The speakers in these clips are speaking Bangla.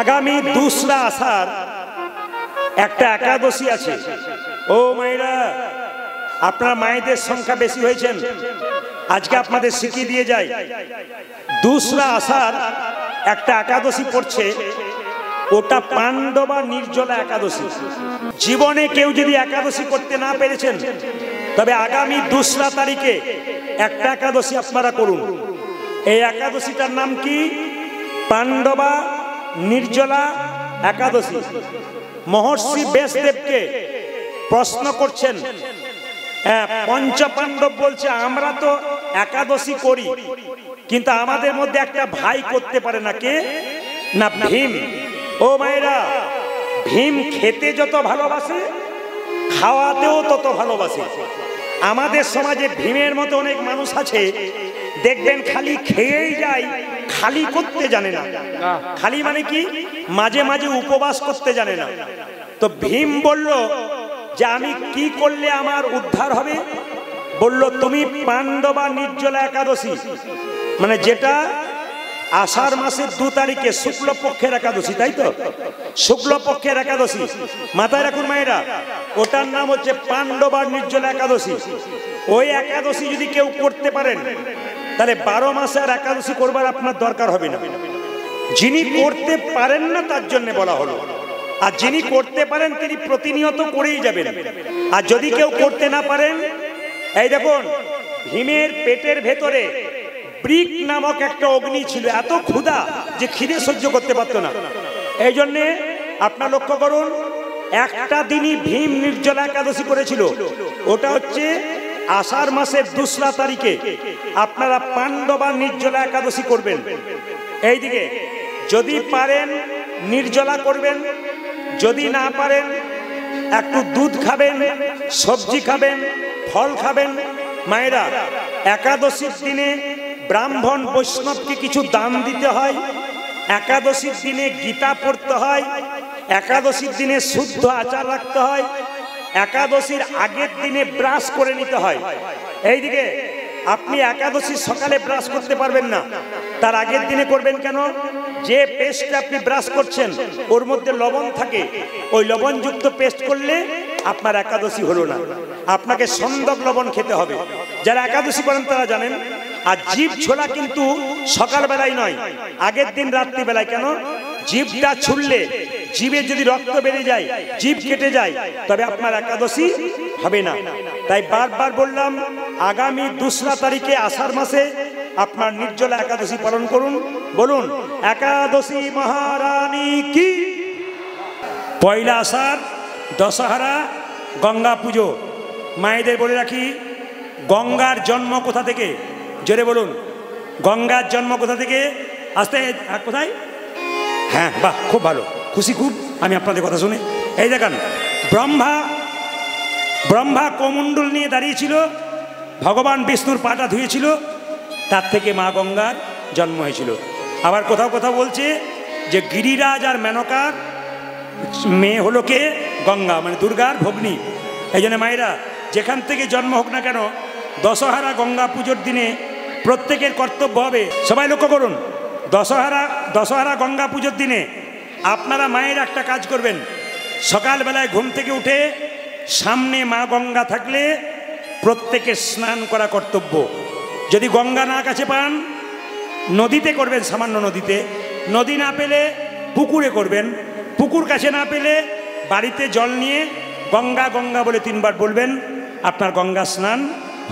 আগামী 2রা আষাঢ় একটা একাদশী আছে। ও মায়েরা, আপনারা মায়েদের সংখ্যা বেশি হয়েছেন, আজকে আপনাদের শিখিয়ে দিয়ে যায়। 2রা আষাঢ় একটা একাদশী পড়ছে, ওটা পাণ্ডবা নির্জলা একাদশী। জীবনে কেউ যদি একাদশী করতে না পেরেছেন, তবে আগামী 2রা তারিখে একটা একাদশী আপনারা করুন। এই একাদশীটার নাম কি? পাণ্ডবা নির্জলা একাদশী। মহর্ষি ব্যাসদেবকে প্রশ্ন করছেন, পঞ্চপাণ্ডব বলছে আমরা তো একাদশী করি, কিন্তু আমাদের মধ্যে একটা ভাই করতে পারে না। কে? না ভীম। ও মায়েরা, ভীম খেতে যত ভালোবাসে, খাওয়াতেও তত ভালোবাসে। আমাদের সমাজে ভীমের মতো অনেক মানুষ আছে, দেখবেন খালি খেয়েই যায়, খালি করতে জানে না। খালি মানে কি? মাঝে মাঝে উপবাস করতে জানে না। তো ভীম বলল যে আমি কি করলে আমার উদ্ধার হবে? বলল তুমি পাণ্ডবা নির্জলা একাদশী, মানে যেটা আষাঢ় মাসের 2 তারিখে শুক্লপক্ষের একাদশী, তাই তো? শুক্লপক্ষের একাদশী মাথায় রাখুন মায়েরা, ওটার নাম হচ্ছে পাণ্ডবা নির্জলা একাদশী। ওই একাদশী যদি কেউ করতে পারেন, তাহলে 12 মাসে আর একাদশী করবার আপনার দরকার হবে না। যিনি করতে পারেন না তার জন্য বলা হলো, আর যিনি করতে পারেন তিনি প্রতিনিয়ত করেই যাবেন। আর যদি কেউ করতে না পারেন, এই দেখুন ভীমের পেটের ভেতরে ব্রিক নামক একটা অগ্নি ছিল, এত ক্ষুধা যে খিদে সহ্য করতে পারতো না। এই জন্যে আপনার লক্ষ্য করুন, একটা দিনই ভীম নির্জলা একাদশী করেছিল, ওটা হচ্ছে আষাঢ় মাসের 2রা তারিখে। আপনারা পাণ্ডবা নির্জলা একাদশী করবেন। এইদিকে যদি পারেন নির্জলা করবেন, যদি না পারেন একটু দুধ খাবেন, সবজি খাবেন, ফল খাবেন। মায়েরা, একাদশীর দিনে ব্রাহ্মণ বৈষ্ণবকে কিছু দান দিতে হয়, একাদশীর দিনে গীতা পড়তে হয়, একাদশীর দিনে শুদ্ধ আচার রাখতে হয়, একাদশীর আগের দিনে ব্রাশ করে নিতে হয়। এইদিকে আপনি একাদশীর সকালে ব্রাশ করতে পারবেন না, তার আগের দিনে করবেন। কেন? যে পেস্ট আপনি ব্রাশ করছেন ওর মধ্যে লবণ থাকে, ওই লবণযুক্ত পেস্ট করলে আপনার একাদশী হলো না। আপনাকে সন্দক লবণ খেতে হবে। যারা একাদশী করেন তারা জানেন। আর জিভ ছোলা কিন্তু সকালবেলায় নয়, আগের দিন রাত্রিবেলায়। কেন? জিভটা ছুললে জিভে যদি রক্ত বেড়ে যায়, জিভ কেটে যায়, তবে আপনার একাদশী হবে না। তাই বারবার বললাম, আগামী 2রা তারিখে আষাঢ় মাসে আপনার নির্জলা একাদশী পালন করুন। বলুন একাদশী মহারানী কি। পয়লা আষাঢ় দশহরা, গঙ্গা পুজো। মায়েদের বলে রাখি, গঙ্গার জন্ম কোথা থেকে? জোরে বলুন, গঙ্গার জন্ম কোথা থেকে? আসতে কোথায়? হ্যাঁ, বাহ, খুব ভালো, খুশি খুব আমি আপনাদের কথা শুনে। এই দেখেন, ব্রহ্মা কোমণ্ডল নিয়ে দাঁড়িয়েছিল, ভগবান বিষ্ণুর পাটা ধুয়েছিল, তার থেকে মা গঙ্গার জন্ম হয়েছিল। আবার কোথাও কোথাও বলছে যে গিরিরাজ আর মেনকার মেয়ে হলো কে? গঙ্গা, মানে দুর্গার ভগ্নী। এই জন্য মায়েরা, যেখান থেকে জন্ম হোক না কেন, দশহরা গঙ্গা পুজোর দিনে প্রত্যেকের কর্তব্য হবে। সবাই লক্ষ্য করুন, দশহরা গঙ্গা পুজোর দিনে আপনারা মায়ের একটা কাজ করবেন। সকালবেলায় ঘুম থেকে উঠে সামনে মা গঙ্গা থাকলে প্রত্যেকের স্নান করা কর্তব্য। যদি গঙ্গা না কাছে পান, নদীতে করবেন, সামান্য নদীতে। নদী না পেলে পুকুরে করবেন। পুকুর কাছে না পেলে বাড়িতে জল নিয়ে গঙ্গা গঙ্গা বলে 3 বার বলবেন, আপনার গঙ্গা স্নান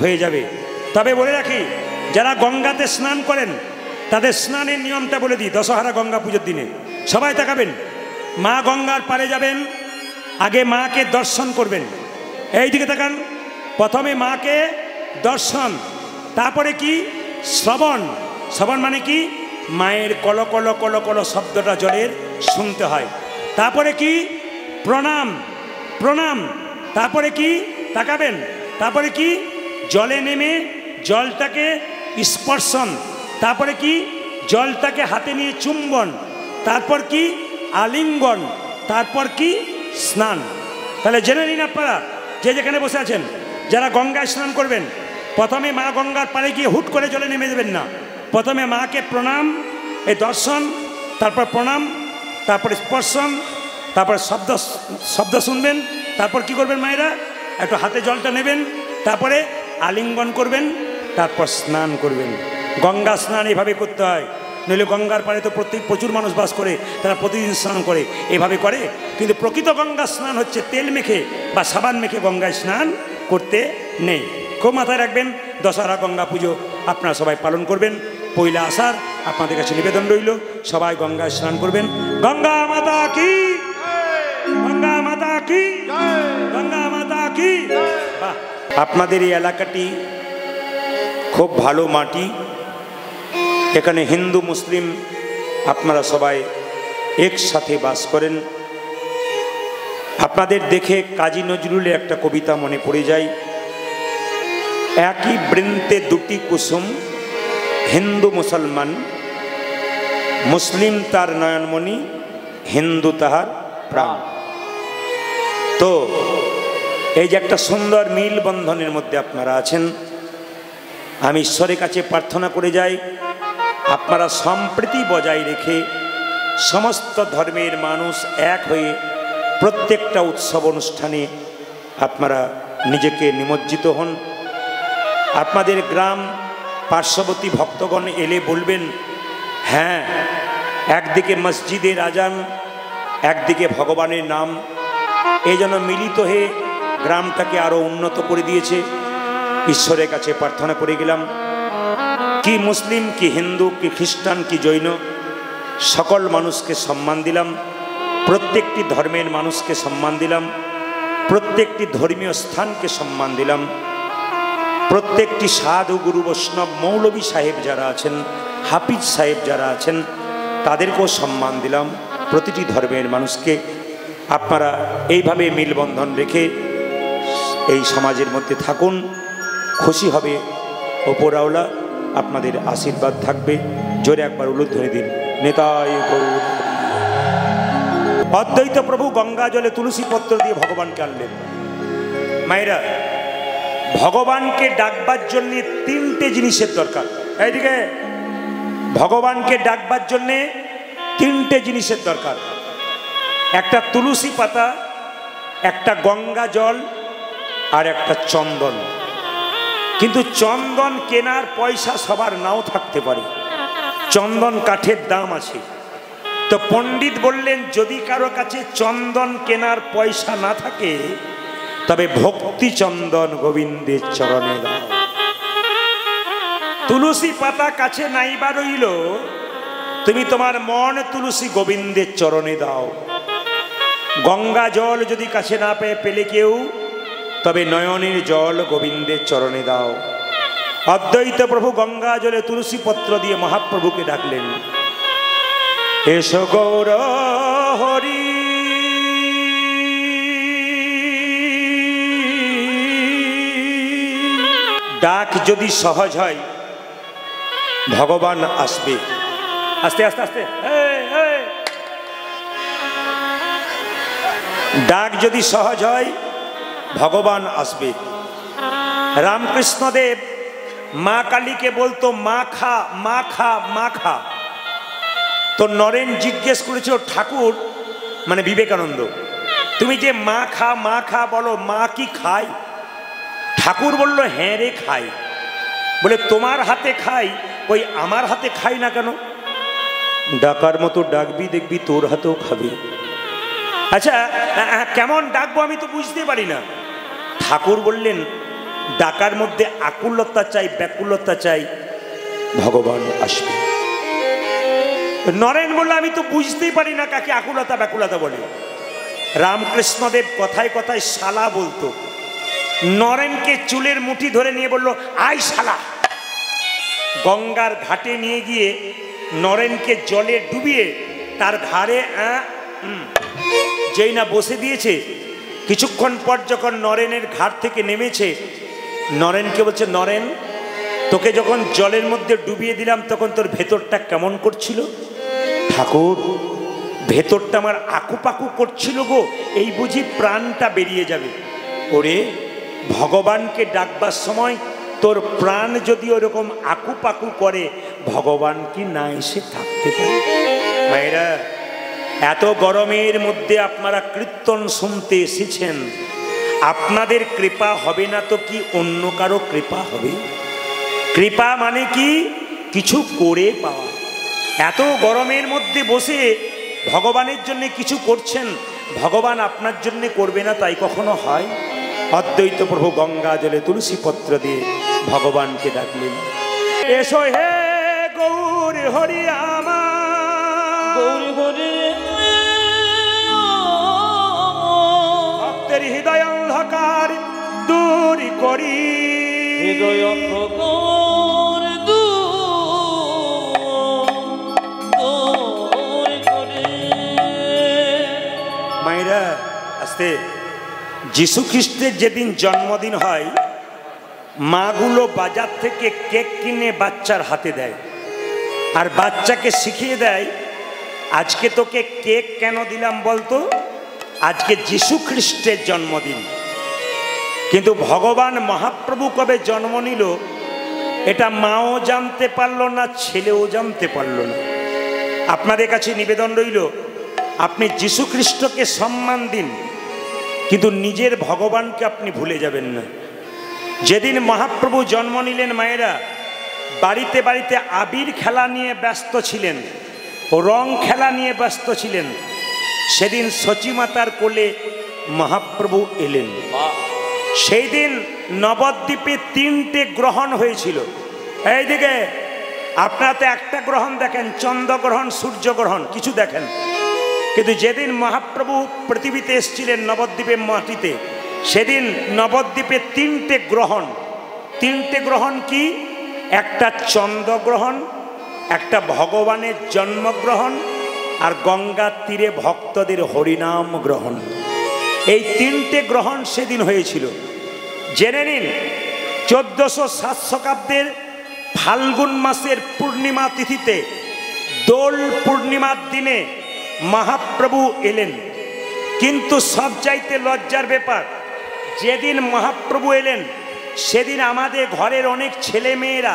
হয়ে যাবে। তবে বলে রাখি, যারা গঙ্গাতে স্নান করেন তাদের স্নানের নিয়মটা বলে দিই। দশহরা গঙ্গা পুজোর দিনে সবাই তাকাবেন, মা গঙ্গার পাড়ে যাবেন, আগে মাকে দর্শন করবেন। এই দিকে তাকান, প্রথমে মাকে দর্শন, তারপরে কি? শ্রবণ। শ্রবণ মানে কি? মায়ের কল কল কল কল শব্দটা জলের শুনতে হয়। তারপরে কি? প্রণাম। প্রণাম। তারপরে কি? তাকাবেন। তারপরে কি? জলে নেমে জলটাকে স্পর্শন। তারপরে কি? জলটাকে হাতে নিয়ে চুম্বন। তারপর কি? আলিঙ্গন। তারপর কি? স্নান। তাহলে জেনে নিন আপনারা, যে যেখানে বসে আছেন, যারা গঙ্গায় স্নান করবেন, প্রথমে মা গঙ্গার পাড়ে গিয়ে হুট করে জলে নেমে দেবেন না। প্রথমে মাকে প্রণাম, এই দর্শন, তারপর প্রণাম, তারপরে স্পর্শন, তারপর শব্দ শব্দ শুনবেন, তারপর কি করবেন মায়েরা, একটু হাতে জলটা নেবেন, তারপরে আলিঙ্গন করবেন, তারপর স্নান করবেন। গঙ্গা স্নান এভাবে করতে হয়, নইলে গঙ্গার পাড়ে তো প্রচুর মানুষ বাস করে, তারা প্রতিদিন স্নান করে, এভাবে করে। কিন্তু প্রকৃত গঙ্গা স্নান হচ্ছে তেল মেখে বা সাবান মেখে গঙ্গায় স্নান করতে নেই। খুব মাথায় রাখবেন। দশহরা গঙ্গা পুজো আপনারা সবাই পালন করবেন। পয়লা আষাঢ় আপনাদের কাছে নিবেদন রইল, সবাই গঙ্গায় স্নান করবেন। গঙ্গা মাতা কি, গঙ্গা মাতা কি, গঙ্গা মাতা কি। আপনাদের এই এলাকাটি খুব ভালো মাটি, এখানে হিন্দু মুসলিম আপনারা সবাই একসাথে বাস করেন। আপনাদের দেখে কাজী নজরুলের একটা কবিতা মনে পড়ে যায়, একই বৃন্তে দুটি কুসুম, হিন্দু মুসলমান, মুসলিম তার নয়নমণি, হিন্দু তাহার প্রাণ। তো এই যে একটা সুন্দর মিল বন্ধনের মধ্যে আপনারা আছেন, আমি ঈশ্বরের কাছে প্রার্থনা করে যাই আপনারা সম্প্রীতি বজায় রেখে সমস্ত ধর্মের মানুষ এক হয়ে প্রত্যেকটা উৎসব অনুষ্ঠানে আপনারা নিজেকে নিমজ্জিত হন। আপনাদের গ্রাম পার্শ্ববর্তী ভক্তগণ এলে বলবেন, হ্যাঁ, একদিকে মসজিদের আজান, একদিকে ভগবানের নাম, এই জন্য মিলিত হয়ে গ্রামটাকে আরও উন্নত করে দিয়েছে। ঈশ্বরের কাছে প্রার্থনা করে গেলাম, কি মুসলিম, কি হিন্দু, কি খ্রিস্টান, কি জৈন, সকল মানুষকে সম্মান দিলাম, প্রত্যেকটি ধর্মের মানুষকে সম্মান দিলাম, প্রত্যেকটি ধর্মীয় স্থানকে সম্মান দিলাম, প্রত্যেকটি সাধু গুরু বৈষ্ণব মৌলবী সাহেব যারা আছেন, হাফিজ সাহেব যারা আছেন, তাদেরকেও সম্মান দিলাম, প্রতিটি ধর্মের মানুষকে। আপনারা এইভাবে মিলবন্ধন রেখে এই সমাজের মধ্যে থাকুন, খুশি হবে ওপরাওলা, আপনাদের আশীর্বাদ থাকবে। জোরে একবার উলুধ্বনি দিন, নেতাই গৌর। অদ্বৈত প্রভু গঙ্গা জলে তুলসী পত্র দিয়ে ভগবানকে আনলেন। মায়েরা, ভগবানকে ডাকবার জন্যে তিনটে জিনিসের দরকার। এইদিকে ভগবানকে ডাকবার জন্যে তিনটে জিনিসের দরকার, একটা তুলসী পাতা, একটা গঙ্গা জল, আর একটা চন্দন। কিন্তু চন্দন কেনার পয়সা সবার নাও থাকতে পারে, চন্দন কাঠের দাম আছে। তো পণ্ডিত বললেন, যদি কারো কাছে চন্দন কেনার পয়সা না থাকে তবে ভক্তি চন্দন গোবিন্দের চরণে দাও। তুলসী পাতা কাছে নাইবা রইল, তুমি তোমার মন তুলসী গোবিন্দের চরণে দাও। গঙ্গা জল যদি কাছে না পেলে কেউ, তবে নয়নের জল গোবিন্দের চরণে দাও। অদ্বৈত প্রভু গঙ্গা জলে তুলসী পত্র দিয়ে মহাপ্রভুকে ডাকলেন, এসো গৌর হরি। ডাক যদি সহজ হয় ভগবান আসবে। আস্তে আস্তে আস্তে, ডাক যদি সহজ হয় ভগবান আসবে। রামকৃষ্ণদেব মা কালীকে বলতো মা খা, মা খা, মা খা। তো নরেন জিজ্ঞেস করেছিল, ঠাকুর মানে বিবেকানন্দ, তুমি যে মা খা, মা খা বলো, মা কি খায়? ঠাকুর বলল, হ্যাঁ রে খাই। বলে, তোমার হাতে খাই, ওই আমার হাতে খাই না কেন? ডাকার মতো ডাকবি, দেখবি তোর হাতেও খাবি। আচ্ছা, কেমন ডাকবো আমি তো বুঝতে পারি না। ঠাকুর বললেন, ডাকার মধ্যে আকুলতা চাই, ব্যাকুলতা চাই, ভগবান আসবে। নরেন বলল, আমি তো বুঝতেই পারি না কাকে আকুলতা ব্যাকুলতা বলে। রামকৃষ্ণদেব কথায় কথায় শালা বলতো। নরেনকে চুলের মুঠি ধরে নিয়ে বলল, আই শালা। গঙ্গার ঘাটে নিয়ে গিয়ে নরেনকে জলে ডুবিয়ে তার ঘাড়ে যেই না বসে দিয়েছে, কিছুক্ষণ পর যখন নরেনের ঘাট থেকে নেমেছে, নরেনকে বলছে, নরেন, তোকে যখন জলের মধ্যে ডুবিয়ে দিলাম তখন তোর ভেতরটা কেমন করছিল? ঠাকুর, ভেতরটা আমার আকুপাকু করছিল গো, এই বুঝি প্রাণটা বেরিয়ে যাবে। ওরে, ভগবানকে ডাকবার সময় তোর প্রাণ যদি ওরকম আকুপাকু করে, ভগবান কি না এসে থাকতে পারে? মায়েরা, এত গরমের মধ্যে আপনারা কীর্তন শুনতে এসেছেন, আপনাদের কৃপা হবে না তো কি অন্য কারো কৃপা হবে? কৃপা মানে কি? কিছু করে পাওয়া। এত গরমের মধ্যে বসে ভগবানের জন্য কিছু করছেন, ভগবান আপনার জন্য করবে না তাই কখনো হয়? অদ্বৈত প্রভু গঙ্গা জলে তুলসী পত্র দিয়ে ভগবানকে ডাকলেন, এসো হে গৌর হরি আমার, গৌর হরি ভক্তের হৃদয় অন্ধকার দূর করি, হৃদয় অন্ধকার দূর করে। মায়েরা আস্তে, যীশু খ্রিস্টের যেদিন জন্মদিন হয়, মাগুলো বাজার থেকে কেক কিনে বাচ্চার হাতে দেয়, আর বাচ্চাকে শিখিয়ে দেয়, আজকে তোকে কেক কেন দিলাম বলতো? আজকে যীশু খ্রিস্টের জন্মদিন। কিন্তু ভগবান মহাপ্রভু কবে জন্ম নিল এটা মাও জানতে পারলো না, ছেলেও জানতে পারলো না। আপনাদের কাছে নিবেদন রইল, আপনি যীশু খ্রিস্টকে সম্মান দিন, কিন্তু নিজের ভগবানকে আপনি ভুলে যাবেন না। যেদিন মহাপ্রভু জন্ম নিলেন, মায়েরা বাড়িতে বাড়িতে আবির খেলা নিয়ে ব্যস্ত ছিলেন, রং খেলা নিয়ে ব্যস্ত ছিলেন। সেদিন সচিমাতার কোলে মহাপ্রভু এলেন। সেই দিন নবদ্বীপে 3টে গ্রহণ হয়েছিল। এইদিকে আপনারা তো একটা গ্রহণ দেখেন, চন্দ্রগ্রহণ, সূর্যগ্রহণ, কিছু দেখেন। কিন্তু যেদিন মহাপ্রভু পৃথিবীতে এসেছিলেন নবদ্বীপের মাটিতে, সেদিন নবদ্বীপে 3টে গ্রহণ। 3টে গ্রহণ কি? একটা চন্দ্রগ্রহণ, একটা ভগবানের জন্মগ্রহণ, আর গঙ্গার তীরে ভক্তদের হরিনাম গ্রহণ। এই 3টে গ্রহণ সেদিন হয়েছিল। জেনে নিন, 1407 শতাব্দের ফাল্গুন মাসের পূর্ণিমা তিথিতে দোল পূর্ণিমার দিনে মহাপ্রভু এলেন। কিন্তু সবচাইতে লজ্জার ব্যাপার, যেদিন মহাপ্রভু এলেন সেদিন আমাদের ঘরের অনেক ছেলে মেয়েরা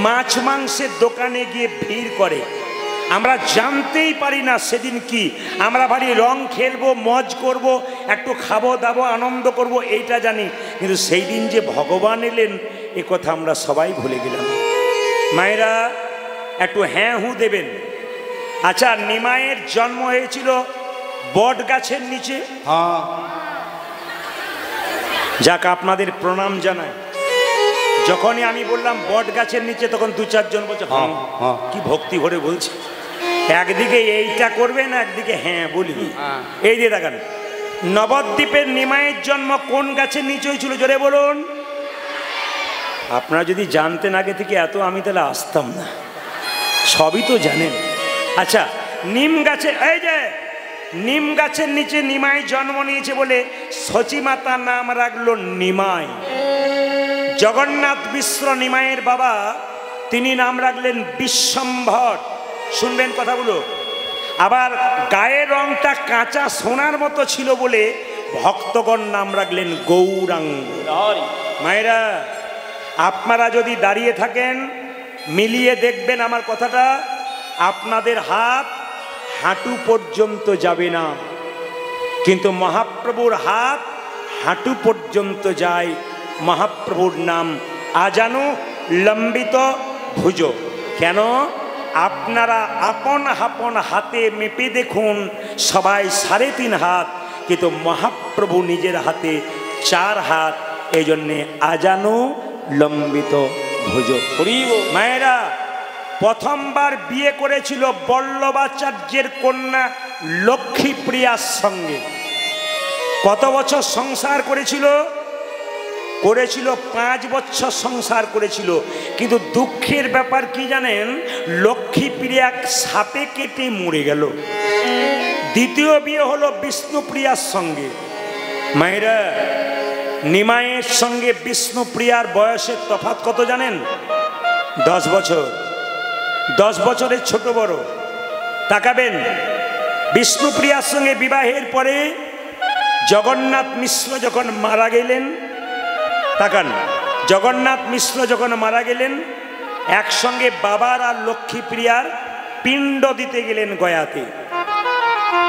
মাছ মাংসের দোকানে গিয়ে ভিড় করে। আমরা জানতেই পারি না সেদিন কি, আমরা ভারী রং খেলবো, মজ করব, একটু খাবো দাবো, আনন্দ করব, এইটা জানি। কিন্তু সেই দিন যে ভগবান এলেন এ কথা আমরা সবাই ভুলে গেলাম। মায়েরা একটু হ্যাঁ হু দেবেন। আচ্ছা, নিমাইয়ের জন্ম হয়েছিল বট গাছের নিচে। যাক, আপনাদের প্রণাম জানাই। যখনই আমি বললাম বট গাছের নিচে, তখন 2-4 জন বলছে কি ভক্তি ভরে বলছে। একদিকে এইটা করবেন, একদিকে হ্যাঁ বলি। এই যে দেখেন, নবদ্বীপের নিমাইয়ের জন্ম কোন গাছের নিচে হয়েছিল জোরে বলুন। আপনারা যদি জানতেন আগে থেকে এত, আমি তাহলে আসতাম না, সবই তো জানেন। আচ্ছা, নিম গাছে, এই যে নিম গাছের নিচে নিমাই জন্ম নিয়েছে বলে সচিমাতা নাম রাখলো নিমাই। জগন্নাথ মিশ্র নিমাইয়ের বাবা, তিনি নাম রাখলেন বিশ্বম্ভর। শুনবেন কথাগুলো। আবার গায়ের রংটা কাঁচা সোনার মতো ছিল বলে ভক্তগণ নাম রাখলেন গৌরাঙ্গ। মায়েরা, আপনারা যদি দাঁড়িয়ে থাকেন, মিলিয়ে দেখবেন আমার কথাটা, আপনাদের হাত হাঁটু পর্যন্ত যাবে না, কিন্তু মহাপ্রভুর হাত হাঁটু পর্যন্ত যায়। মহাপ্রভুর নাম আজানু লম্বিত ভুজ। কেন? আপনারা আপন আপন হাতে মেপে দেখুন, সবাই 3.5 হাত, কিন্তু মহাপ্রভু নিজের হাতে 4 হাত। এই জন্যে আজানু লম্বিত ভুজ। মায়েরা, প্রথমবার বিয়ে করেছিল বল্লভাচার্যের কন্যা লক্ষ্মীপ্রিয়ার সঙ্গে। কত বছর সংসার করেছিল? 5 বছর সংসার করেছিল। কিন্তু দুঃখের ব্যাপার কি জানেন? লক্ষ্মীপ্রিয়া সাপে কেটে মরে গেল। দ্বিতীয় বিয়ে হলো বিষ্ণুপ্রিয়ার সঙ্গে। মায়েরা, নিমাইয়ের সঙ্গে বিষ্ণুপ্রিয়ার বয়সের তফাৎ কত জানেন? 10 বছর। 10 বছরের ছোট বড়। তাকাবেন, বিষ্ণুপ্রিয়ার সঙ্গে বিবাহের পরে জগন্নাথ মিশ্র যখন মারা গেলেন, তাকান, জগন্নাথ মিশ্র যখন মারা গেলেন, একসঙ্গে বাবার আর লক্ষ্মীপ্রিয়ার পিণ্ড দিতে গেলেন গয়াতে।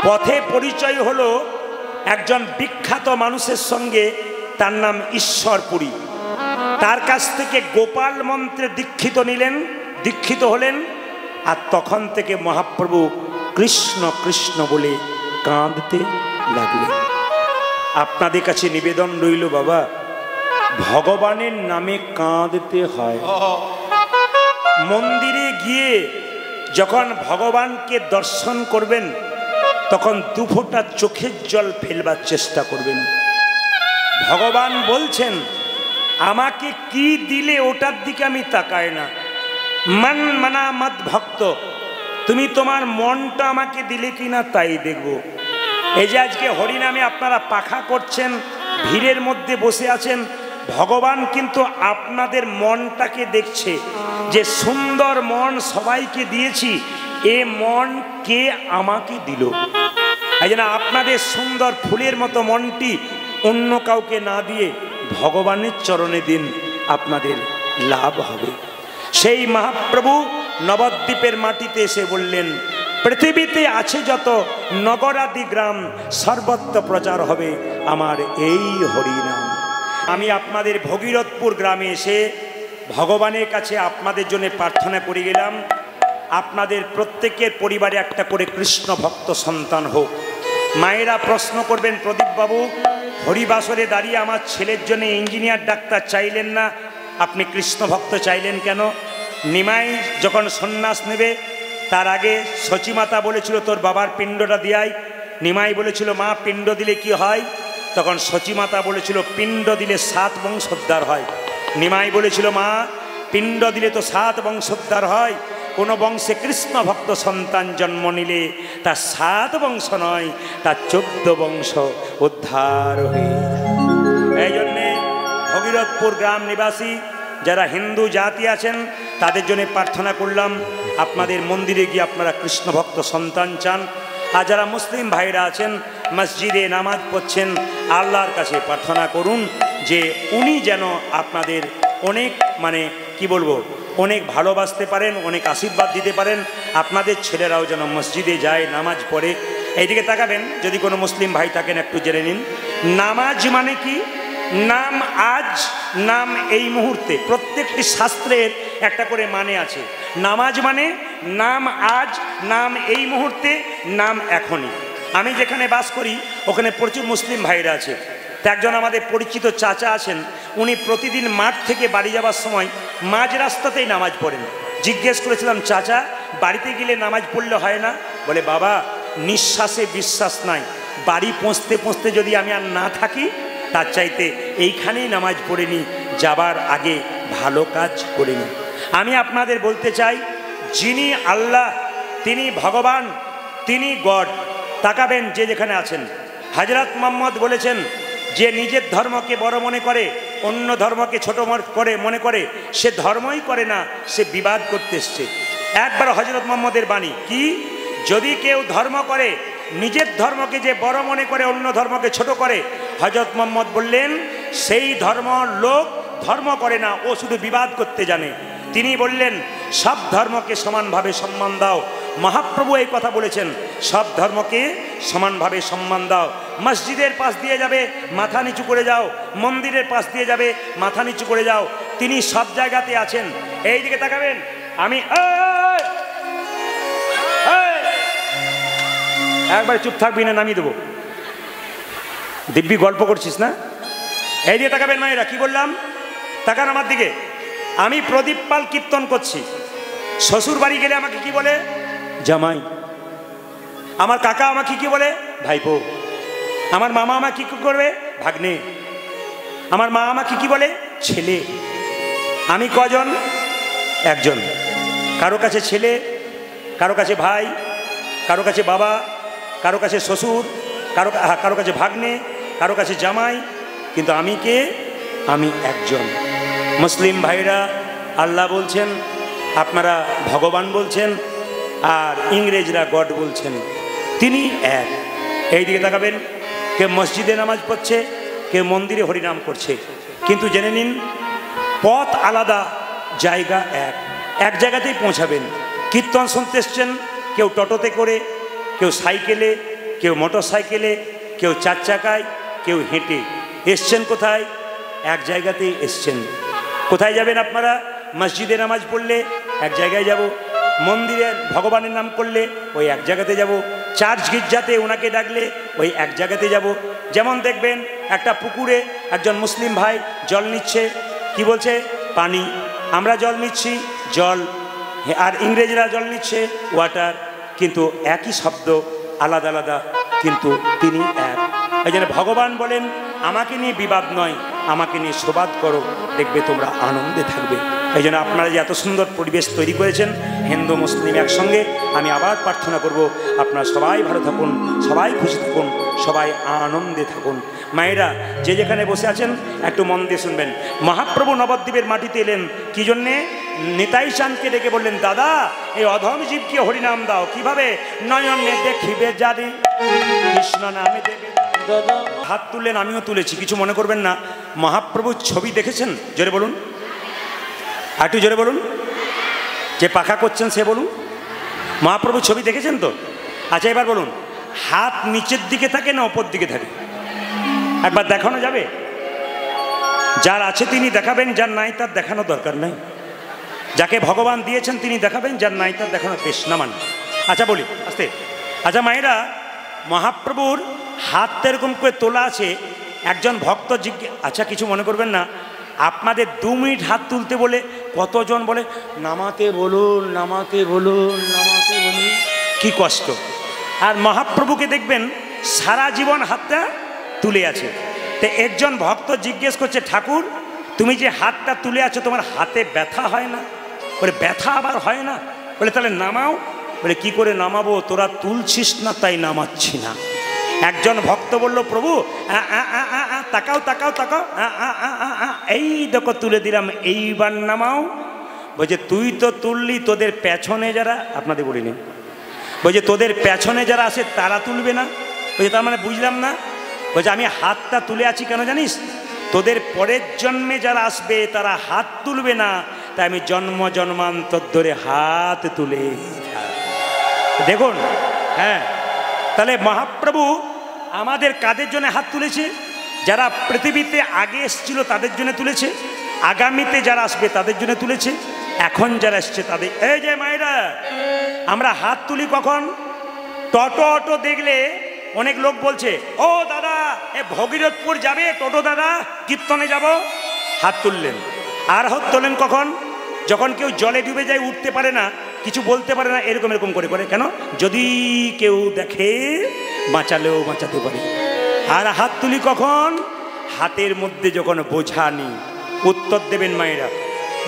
পথে পরিচয় হলো একজন বিখ্যাত মানুষের সঙ্গে, তার নাম ঈশ্বরপুরী। তার কাছ থেকে গোপাল মন্ত্রে দীক্ষিত হলেন। আর তখন থেকে মহাপ্রভু কৃষ্ণ কৃষ্ণ বলে কাঁদতে লাগলেন। আপনাদের কাছে নিবেদন রইল বাবা, ভগবানের নামে কাঁদতে হয়। মন্দিরে গিয়ে যখন ভগবানকে দর্শন করবেন তখন দুফোঁটা চোখের জল ফেলবার চেষ্টা করবেন। ভগবান বলছেন, আমাকে কি দিলে ওটার দিকে আমি তাকাই না। মন মনা মত ভক্ত, তুমি তোমার মনটা আমাকে দিলে কিনা তাই দেখব। এই যে আজকে হরিনামে আপনারা পাখা করছেন, ভিড়ের মধ্যে বসে আছেন, ভগবান কিন্তু আপনাদের মনটাকে দেখছে যে সুন্দর মন সবাইকে দিয়েছি, এ মন কে আমাকে দিল। এই জন্য আপনাদের সুন্দর ফুলের মতো মনটি অন্য কাউকে না দিয়ে ভগবানের চরণে দিন, আপনাদের লাভ হবে। সেই মহাপ্রভু নবদ্বীপের মাটিতে এসে বললেন, পৃথিবীতে আছে যত নগরাদি গ্রাম, সর্বত্র প্রচার হবে আমার এই হরিনাম। আমি আপনাদের ভগীরথপুর গ্রামে এসে ভগবানের কাছে আপনাদের জন্য প্রার্থনা করে গেলাম, আপনাদের প্রত্যেকের পরিবারে একটা করে কৃষ্ণ ভক্ত সন্তান হোক। মায়েরা প্রশ্ন করবেন, প্রদীপবাবু হরিবাসরে দাঁড়িয়ে আমার ছেলের জন্য ইঞ্জিনিয়ার ডাক্তার চাইলেন না, আপনি কৃষ্ণ ভক্ত চাইলেন কেন? নিমাই যখন সন্ন্যাস নেবে তার আগে সচিমাতা বলেছিল তোর বাবার পিণ্ডটা দিয়াই। নিমাই বলেছিল, মা পিণ্ড দিলে কি হয়? তখন সচিমাতা বলেছিল, পিণ্ড দিলে 7 বংশোদ্ধার হয়। নিমাই বলেছিল, মা পিণ্ড দিলে তো 7 বংশোদ্ধার হয়, কোনো বংশে কৃষ্ণ ভক্ত সন্তান জন্ম নিলে তার 7 বংশ নয়, তার 14 বংশ উদ্ধার হয়ে যায়। এই জন্যে ভগীরথপুর গ্রাম নিবাসী যারা হিন্দু জাতি আছেন তাদের জন্য প্রার্থনা করলাম, আপনাদের মন্দিরে গিয়ে আপনারা কৃষ্ণ ভক্ত সন্তান চান। আর যারা মুসলিম ভাইরা আছেন মসজিদে নামাজ পড়ছেন, আল্লাহর কাছে প্রার্থনা করুন যে উনি যেন আপনাদের অনেক কি বলবো অনেক ভালোবাসতে পারেন, অনেক আশীর্বাদ দিতে পারেন। আপনাদের ছেলেরাও যেন মসজিদে যায়, নামাজ পড়ে। এইদিকে তাকাবেন, যদি কোনো মুসলিম ভাই থাকেন একটু জেনে নিন, নামাজ মানে কি? নাম আজ, নাম এই মুহূর্তে। প্রত্যেকটি শাস্ত্রের একটা করে মানে আছে। নামাজ মানে নাম আজ, নাম এই মুহূর্তে, নাম এখনই। আমি যেখানে বাস করি ওখানে প্রচুর মুসলিম ভাইরা আছে। তো একজন আমাদের পরিচিত চাচা আছেন, উনি প্রতিদিন মাঠ থেকে বাড়ি যাওয়ার সময় মাঝ রাস্তাতেই নামাজ পড়েন। জিজ্ঞেস করেছিলাম, চাচা বাড়িতে গেলে নামাজ পড়লে হয় না? বলে, বাবা নিঃশ্বাসে বিশ্বাস নাই, বাড়ি পৌঁছতে পৌঁছতে যদি আমি আর না থাকি তার চাইতে এইখানেই নামাজ পড়ে নি, যাবার আগে ভালো কাজ করে নি। আমি আপনাদের বলতে চাই, যিনি আল্লাহ, তিনি ভগবান, তিনি গড। তাকাবেন যে যেখানে আছেন, হযরত মুহাম্মদ বলেছেন, যে নিজের ধর্মকে বড় মনে করে, অন্য ধর্মকে ছোট করে মনে করে, সে ধর্মই করে না, সে বিবাদ করতে এসছে। একবার হযরত মুহাম্মদের বাণী কি, যদি কেউ ধর্ম করে, নিজের ধর্মকে যে বড় মনে করে, অন্য ধর্মকে ছোট করে, হযরত মুহাম্মদ বললেন সেই ধর্ম লোক ধর্ম করে না, ও শুধু বিবাদ করতে জানে। তিনি বললেন সব ধর্মকে সমানভাবে সম্মান দাও। মহাপ্রভু এই কথা বলেছেন, সব ধর্মকে সমানভাবে সম্মান দাও। মসজিদের পাশ দিয়ে যাবে, মাথা নিচু করে যাও, মন্দিরের পাশ দিয়ে যাবে, মাথা নিচু করে যাও। তিনি সব জায়গাতে আছেন। এই দিকে তাকাবেন, আমি একবারে চুপ থাকবি না, নামিয়ে দেবো। দিব্যি গল্প করছিস না? এই দিকে তাকাবেন মায়েরা, কি বললাম? তাকান আমার দিকে। আমি প্রদীপ পাল কীর্তন করছি। শ্বশুর বাড়ি গেলে আমাকে কি বলে? জামাই। আমার কাকা আমাকে কি বলে? ভাইপো। আমার মামা আমাকে কি করবে? ভাগ্নে। আমার মা আমাকে কি বলে? ছেলে। আমি কজন? একজন। কারো কাছে ছেলে, কারো কাছে ভাই, কারো কাছে বাবা, কারো কাছে শ্বশুর, কারো কাছে ভাগ্নে, কারো কাছে জামাই। কিন্তু আমি কে? আমি একজন। মুসলিম ভাইরা আল্লাহ বলছেন, আপনারা ভগবান বলছেন, আর ইংরেজরা গড বলছেন। তিনি এক। এই দিকে তাকাবেন, কেউ মসজিদে নামাজ পড়ছে, কেউ মন্দিরে হরিনাম করছে, কিন্তু জেনে নিন পথ আলাদা, জায়গা এক। এক জায়গাতেই পৌঁছাবেন। কীর্তন শুনতে এসছেন, কেউ টোটোতে করে, কেউ সাইকেলে, কেউ মোটর সাইকেলে, কেউ চার চাকায়, কেউ হেঁটে। এসছেন কোথায়? এক জায়গাতেই এসছেন। কোথায় যাবেন আপনারা? মসজিদে নামাজ পড়লে এক জায়গায় যাব, মন্দিরে ভগবানের নাম করলে ওই এক জায়গাতে যাব, চার্চ গির্জাতে ওনাকে ডাকলে ওই এক জায়গাতে যাব। যেমন দেখবেন একটা পুকুরে একজন মুসলিম ভাই জল নিচ্ছে, কি বলছে? পানি। আমরা জল নিচ্ছি জল, আর ইংরেজরা জল নিচ্ছে ওয়াটার, কিন্তু একই শব্দ, আলাদা আলাদা, কিন্তু তিনি এক। এই জন্য ভগবান বলেন আমাকে নিয়ে বিবাদ নয়, আমাকে নিয়ে সংবাদ করো, দেখবে তোমরা আনন্দে থাকবে। এই জন্য আপনারা যে এত সুন্দর পরিবেশ তৈরি করেছেন হিন্দু মুসলিম একসঙ্গে, আমি আবার প্রার্থনা করব আপনারা সবাই ভালো থাকুন, সবাই খুশি থাকুন, সবাই আনন্দে থাকুন। মায়েরা যে যেখানে বসে আছেন একটু মন দিয়ে শুনবেন। মহাপ্রভু নবদ্বীপের মাটিতে এলেন কি জন্যে? নিতাই চাঁদকে ডেকে বললেন, দাদা এই অধম জীবকে হরিনাম দাও। কিভাবে? নয়নে দেখিবে জারি কৃষ্ণ নামে দেবে। দাদা হাত তুললেন, আমিও তুলেছি, কিছু মনে করবেন না। মহাপ্রভুর ছবি দেখেছেন? জোরে বলুন, একটু জোরে বলুন। যে পাখা করছেন সে বলুন, মহাপ্রভুর ছবি দেখেছেন তো? আচ্ছা এবার বলুন, হাত নিচের দিকে থাকে না ওপর দিকে থাকে? একবার দেখানো যাবে? যার আছে তিনি দেখাবেন, যার নাই তার দেখানো দরকার নাই। যাকে ভগবান দিয়েছেন তিনি দেখাবেন, যার নাই তার দেখানো বেশ না মানে। আচ্ছা বলি আস্তে। আচ্ছা মায়েরা, মহাপ্রভুর হাত এরকম করে তোলা আছে। একজন ভক্ত আচ্ছা কিছু মনে করবেন না, আপনাদের 2 মিনিট হাত তুলতে বলে কতজন বলে নামাতে বলুন, নামাতে বলুন, নামাতে বলুন, কি কষ্ট। আর মহাপ্রভুকে দেখবেন সারা জীবন হাতটা তুলে আছে। তো একজন ভক্ত জিজ্ঞেস করছে, ঠাকুর তুমি যে হাতটা তুলে আছো তোমার হাতে ব্যথা হয় না? বলে ব্যথা আবার হয় না? বলে তাহলে নামাও। বলে কি করে নামাবো? তোরা তুলছিস না তাই নামাচ্ছি না। একজন ভক্ত বলল, প্রভু তাকাও তাকাও তাকাও, এই দেখো তুলে দিলাম, এইবার নামাও। বলছে তুই তো তুললি, তোদের পেছনে যারা, আপনাদের বলিনি, বলছে তোদের পেছনে যারা আছে তারা তুলবে না। বলছে তার মানে বুঝলাম না। বলছে আমি হাতটা তুলে আছি কেন জানিস? তোদের পরের জন্মে যারা আসবে তারা হাত তুলবে না, তাই আমি জন্ম জন্মান্তর ধরে হাত তুলে। দেখুন, হ্যাঁ, তাহলে মহাপ্রভু আমাদের কাদের জন্য হাত তুলেছে? যারা পৃথিবীতে আগে এসেছিল তাদের জন্য তুলেছে, আগামীতে যারা আসবে তাদের জন্য তুলেছে, এখন যারা এসছে তাদের। এই যে মায়েরা, আমরা হাত তুলি কখন? টোটো অটো দেখলে অনেক লোক বলছে, ও দাদা এ ভগীরথপুর যাবে টোটো দাদা, কীর্তনে যাব, হাত তুললেন। আর হাত তোলেন কখন? যখন কেউ জলে ডুবে যায়, উঠতে পারে না, কিছু বলতে পারে না, এরকম এরকম করে করে। কেন? যদি কেউ দেখে বাঁচালেও বাঁচাতে পারে। আর হাত তুলি কখন? হাতের মধ্যে যখন বোঝা নেই। উত্তর দেবেন মায়েরা,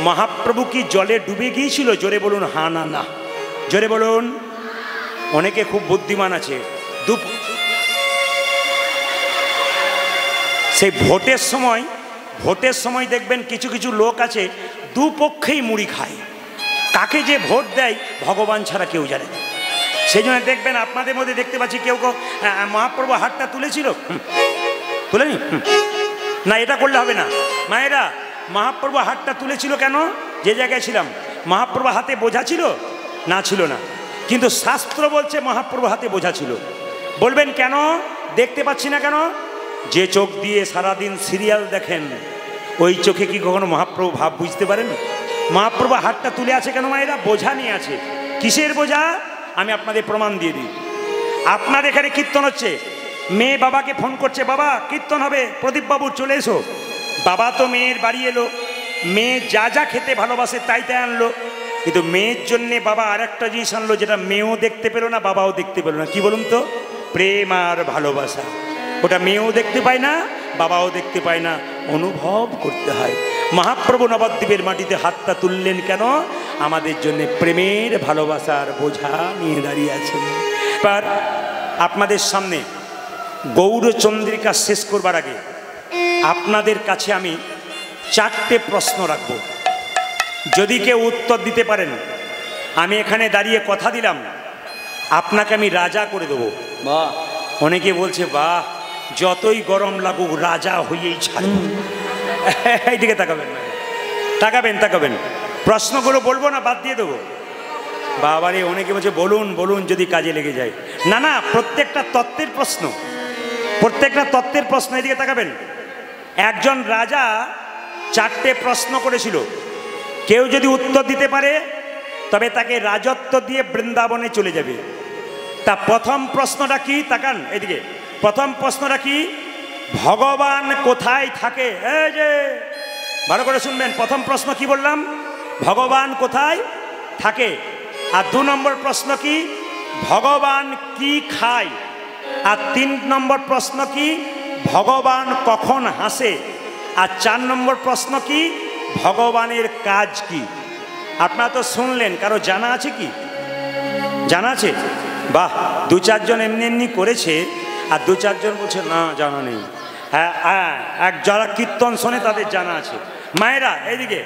মহাপ্রভু কি জলে ডুবে গিয়েছিল? জোরে বলুন হা না না, জোরে বলুন। অনেকে খুব বুদ্ধিমান আছে, সেই ভোটের সময় দেখবেন কিছু কিছু লোক আছে দুপক্ষেই মুড়ি খায়। কাকে যে ভোট দেয় ভগবান ছাড়া কেউ জানে না। সেই জন্য দেখবেন আপনাদের মধ্যে দেখতে পাচ্ছি কেউ কেউ মহাপ্রভু হাতটা তুলেছিল, তুলেনি না, এটা করলে হবে না। মায়েরা, মহাপ্রভু হাতটা তুলেছিল কেন? যে জায়গায় ছিলাম, মহাপ্রভু হাতে বোঝা ছিল না? ছিল না। কিন্তু শাস্ত্র বলছে মহাপ্রভু হাতে বোঝা ছিল। বলবেন কেন দেখতে পাচ্ছি না কেন? যে চোখ দিয়ে সারাদিন সিরিয়াল দেখেন, ওই চোখে কি কখনো মহাপ্রভু ভাব বুঝতে পারেন? মহাপ্রভু হাতটা তুলে আছে কেন মায়েরা? বোঝা নিয়ে আছে। কিসের বোঝা? আমি আপনাদের প্রমাণ দিয়ে দিই। আপনার এখানে কীর্তন হচ্ছে, মেয়ে বাবাকে ফোন করছে, বাবা কীর্তন হবে, প্রদীপ বাবু চলে এসো। বাবা তো মেয়ের বাড়ি এলো, মেয়ে যা যা খেতে ভালোবাসে তাই তাই আনলো, কিন্তু মেয়ের জন্যে বাবা আর একটা জিনিস আনলো যেটা মেয়েও দেখতে পেলো না, বাবাও দেখতে পেলো না। কি বলুন তো? প্রেম আর ভালোবাসা। ওটা মেয়েও দেখতে পায় না, বাবাও দেখতে পায় না, অনুভব করতে হয়। মহাপ্রভু নবদ্বীপের মাটিতে হাতটা তুললেন কেন? আমাদের জন্য প্রেমের ভালোবাসার বোঝা নিয়ে দাঁড়িয়ে আছেন। এবার আপনাদের সামনে গৌরচন্দ্রিকা শেষ করবার আগে আপনাদের কাছে আমি 4টে প্রশ্ন রাখব। যদি কেউ উত্তর দিতে পারেন, আমি এখানে দাঁড়িয়ে কথা দিলাম আপনাকে আমি রাজা করে দেবো। বাহ! অনেকে বলছে বাহ, যতই গরম লাগুক রাজা হয়েই ছাড়ব। এইদিকে তাকাবেন, তাকাবেন তাকাবেন। প্রশ্নগুলো বলবো না, বাদ দিয়ে দেবো। বাবারে অনেকে বলছে বলুন বলুন যদি কাজে লেগে যায়। না না, প্রত্যেকটা তত্ত্বের প্রশ্ন, প্রত্যেকটা তত্ত্বের প্রশ্ন। এদিকে তাকাবেন। একজন রাজা 4টে প্রশ্ন করেছিল, কেউ যদি উত্তর দিতে পারে তবে তাকে রাজত্ব দিয়ে বৃন্দাবনে চলে যাবে। তা প্রথম প্রশ্নটা কি? তাকান এদিকে। প্রথম প্রশ্নটা কি? ভগবান কোথায় থাকে? এই যে ভালো করে শুনবেন, প্রথম প্রশ্ন কি বললাম? ভগবান কোথায় থাকে। আর 2 নম্বর প্রশ্ন কি? ভগবান কি খায়। আর 3 নম্বর প্রশ্ন কি? ভগবান কখন হাসে। আর 4 নম্বর প্রশ্ন কি? ভগবানের কাজ কি। আপনারা তো শুনলেন, কারো জানা আছে কি? জানা আছে? বাহ, 2-4 জন এমনি এমনি করেছে, আর 2-4 জন বলছে না জানা নেই। হ্যাঁ হ্যাঁ, এক যারা কীর্তন শোনে তাদের জানা আছে। মায়েরা এইদিকে,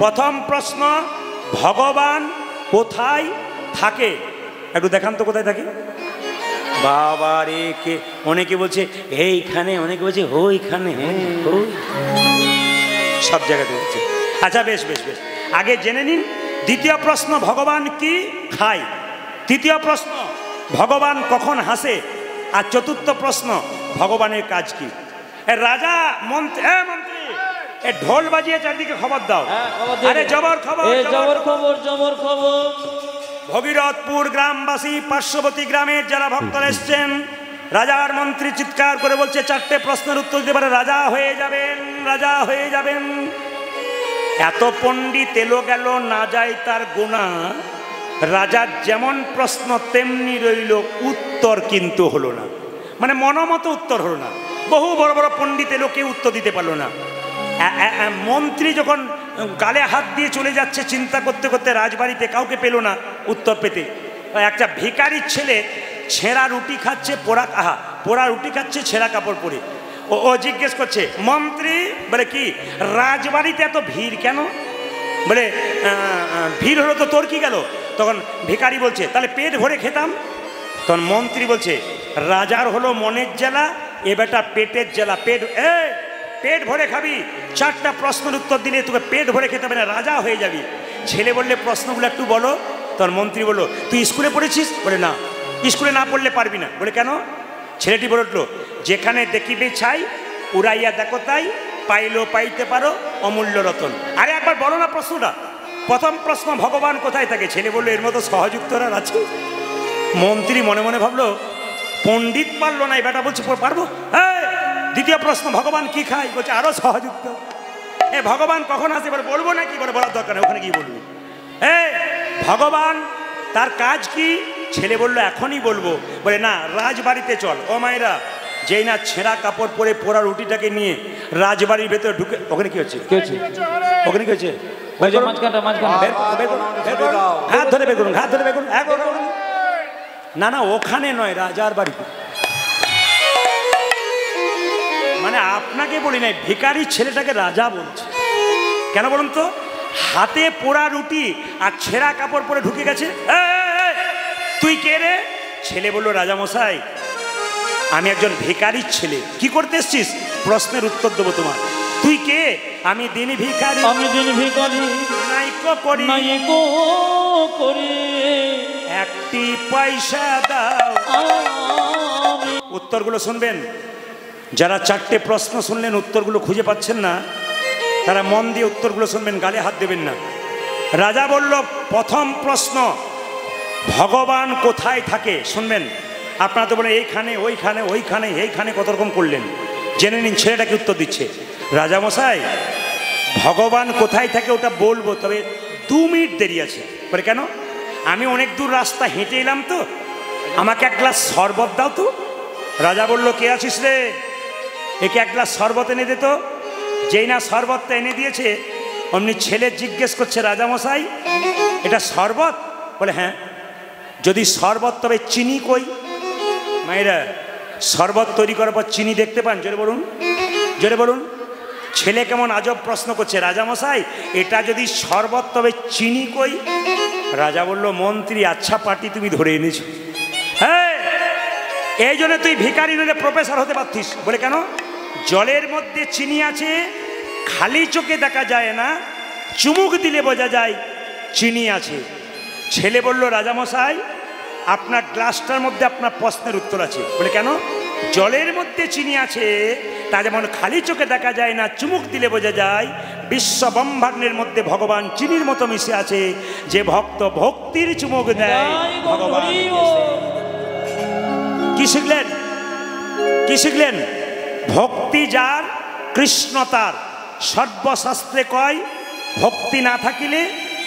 প্রথম প্রশ্ন ভগবান কোথায় থাকে, একটু দেখান তো কোথায় থাকে। বাবা রে, কে অনেকে বলছে এইখানে, অনেকে বলছে ওইখানে, সব জায়গাতে বলছে। আচ্ছা বেশ বেশ বেশ, আগে জেনে নিন। দ্বিতীয় প্রশ্ন ভগবান কি খায়। তৃতীয় প্রশ্ন ভগবান কখন হাসে। আর চতুর্থ প্রশ্ন ভগবানের কাজ কি। রাজা মন্ত্রী, মন্ত্রী এ ঢোল বাজিয়ে চারদিকে খবর দাও। আরে জবর খবর, জবর খবর, জবর খবর। ভগীরথপুর গ্রামবাসী, পার্শ্ববর্তী গ্রামের যারা ভক্তরা এসছেন, রাজার মন্ত্রী চিৎকার করে বলছে 4টে প্রশ্নের উত্তর দিতে পারে রাজা হয়ে যাবেন, রাজা হয়ে যাবেন। এত পণ্ডিত এলো গেল, না যায় তার গুণা। রাজার যেমন প্রশ্ন তেমনি রইল, উত্তর কিন্তু হলো না। মানে মনোমতো উত্তর হলো না। বহু বড় বড় পণ্ডিত এলো, কেউ উত্তর দিতে পারলো না। মন্ত্রী যখন গালে হাত দিয়ে চলে যাচ্ছে চিন্তা করতে করতে রাজবাড়িতে, কাউকে পেল না উত্তর পেতে। একটা ভিখারির ছেলে ছেঁড়া রুটি খাচ্ছে, পোড়া রুটি খাচ্ছে ছেঁড়া কাপড় পরে। ও জিজ্ঞেস করছে মন্ত্রী, বলে কি রাজবাড়িতে এত ভিড় কেন? বলে ভিড় হলো তো তোর কি গেল? তখন ভিখারি বলছে তাহলে পেট ভরে খেতাম। তখন মন্ত্রী বলছে রাজার হলো মনের জ্বালা, এ বেটা পেটের জ্বালা। পেট ভরে খাবি। 4টা প্রশ্নের উত্তর দিলে তোকে পেট ভরে খেতে হবে না, রাজা হয়ে যাবি। ছেলে বললে প্রশ্নগুলো একটু বলো। তখন মন্ত্রী বললো তুই স্কুলে পড়েছিস? বলে না। স্কুলে না পড়লে পারবি না। বলে কেন? ছেলেটি বলে উঠলো যেখানে দেখিবে ছাই, উড়াইয়া দেখো তাই, পাইলেও পাইতে পারো অমূল্য রতন। আরে একবার বলো না প্রশ্নটা। প্রথম প্রশ্ন ভগবান কোথায় থাকে। ছেলে বললো এর মতো সহজ উত্তর আর আছে? মন্ত্রী মনে মনে ভাবলো পণ্ডিত পারলো না, এই বেটা বলছে পারবো। দ্বিতীয় প্রশ্ন ভগবান কি খায়, বলছে আরো সহজ উত্তর। ভগবান কখন আসে? বলে বলবো না, কি বলে বলার দরকার নেই, ওখানে কি বলবি। ভগবান তার কাজ কি? ছেলে বললো এখনই বলবো। বলে না, রাজবাড়িতে চল। ও মায়েরা, যেই না ছেঁড়া কাপড় পরে পোড়া রুটিটাকে নিয়ে রাজবাড়ির ভেতরে ঢুকে, ওখানে কি হচ্ছে? ওখানে কি হচ্ছে? হাত ধরে বের করুন, হাত ধরে বের করুন। না না, ওখানে নয়, রাজার বাড়িতে। মানে আপনাকে বলি নাই, ভিখারির ছেলেটাকে রাজা বলছে। কেন বলুন তো? হাতে পোড়া রুটি আর ছেঁড়া কাপড় পরে ঢুকে গেছে। তুই কে রে? ছেলে বললো রাজামশাই আমি একজন ভিখারির ছেলে। কি করতে এসছিস? প্রশ্নের উত্তর দেবো তোমার। তুই কে? আমি দিন ভিখারি, আমি দিন ভিখারি, নাইকো করি, নাইকো করি, একটি পয়সা দাও। উত্তরগুলো শুনবেন। যারা 4টে প্রশ্ন শুনলেন, উত্তরগুলো খুঁজে পাচ্ছেন না, তারা মন দিয়ে উত্তরগুলো শুনবেন, গালে হাত দেবেন না। রাজা বলল প্রথম প্রশ্ন ভগবান কোথায় থাকে। শুনবেন। আপনারা তো বলেন এইখানে, ওইখানে, ওইখানে, এইখানে, কত রকম করলেন। জেনে নিন ছেলেটাকে উত্তর দিচ্ছে রাজামশাই ভগবান কোথায় থাকে ওটা বলবো, তবে 2 মিনিট দেরি আছে। বলে কেন? আমি অনেক দূর রাস্তা হেঁটে এলাম তো, আমাকে 1 গ্লাস শরবত দাও তো। রাজা বলল কে আছিস রে, একে 1 গ্লাস শরবত এনে দে তো। যেই না শরবতটা এনে দিয়েছে, অমনি ছেলে জিজ্ঞেস করছে রাজামশাই এটা শরবত? বলে হ্যাঁ। যদি শরবত তবে চিনি কই? মায়েরা, শরবত তৈরি করার পর চিনি দেখতে পান? জোরে বলুন, জোরে বলুন। ছেলে কেমন আজব প্রশ্ন করছে, রাজামশাই এটা যদি শরবত তবে চিনি কই? রাজা বলল মন্ত্রী আচ্ছা পার্টি তুমি ধরে এনেছো। হ্যাঁ, এই জন্য তুই ভিখারি নইলে প্রফেসর হতে পারতিস। বলে কেন? জলের মধ্যে চিনি আছে, খালি চোখে দেখা যায় না, চুমুক দিলে বোঝা যায় চিনি আছে। ছেলে বলল, রাজামশাই আপনার গ্লাসটার মধ্যে আপনার প্রশ্নের উত্তর আছে। বলে কেন? জলের মধ্যে চিনি আছে, তা যেমন খালি চোখে দেখা যায় না, চুমুক দিলে বোঝা যায়, বিশ্ব ব্রহ্মাণ্ডের মধ্যে ভগবান চিনির মতো মিশে আছে। যে ভক্ত ভক্তির চুমুক দেয় ভগবান। কি শিখলেন? কি শিখলেন? ভক্তি যার কৃষ্ণ তার। সর্বশাস্ত্রে কয় ভক্তি না থাকিলে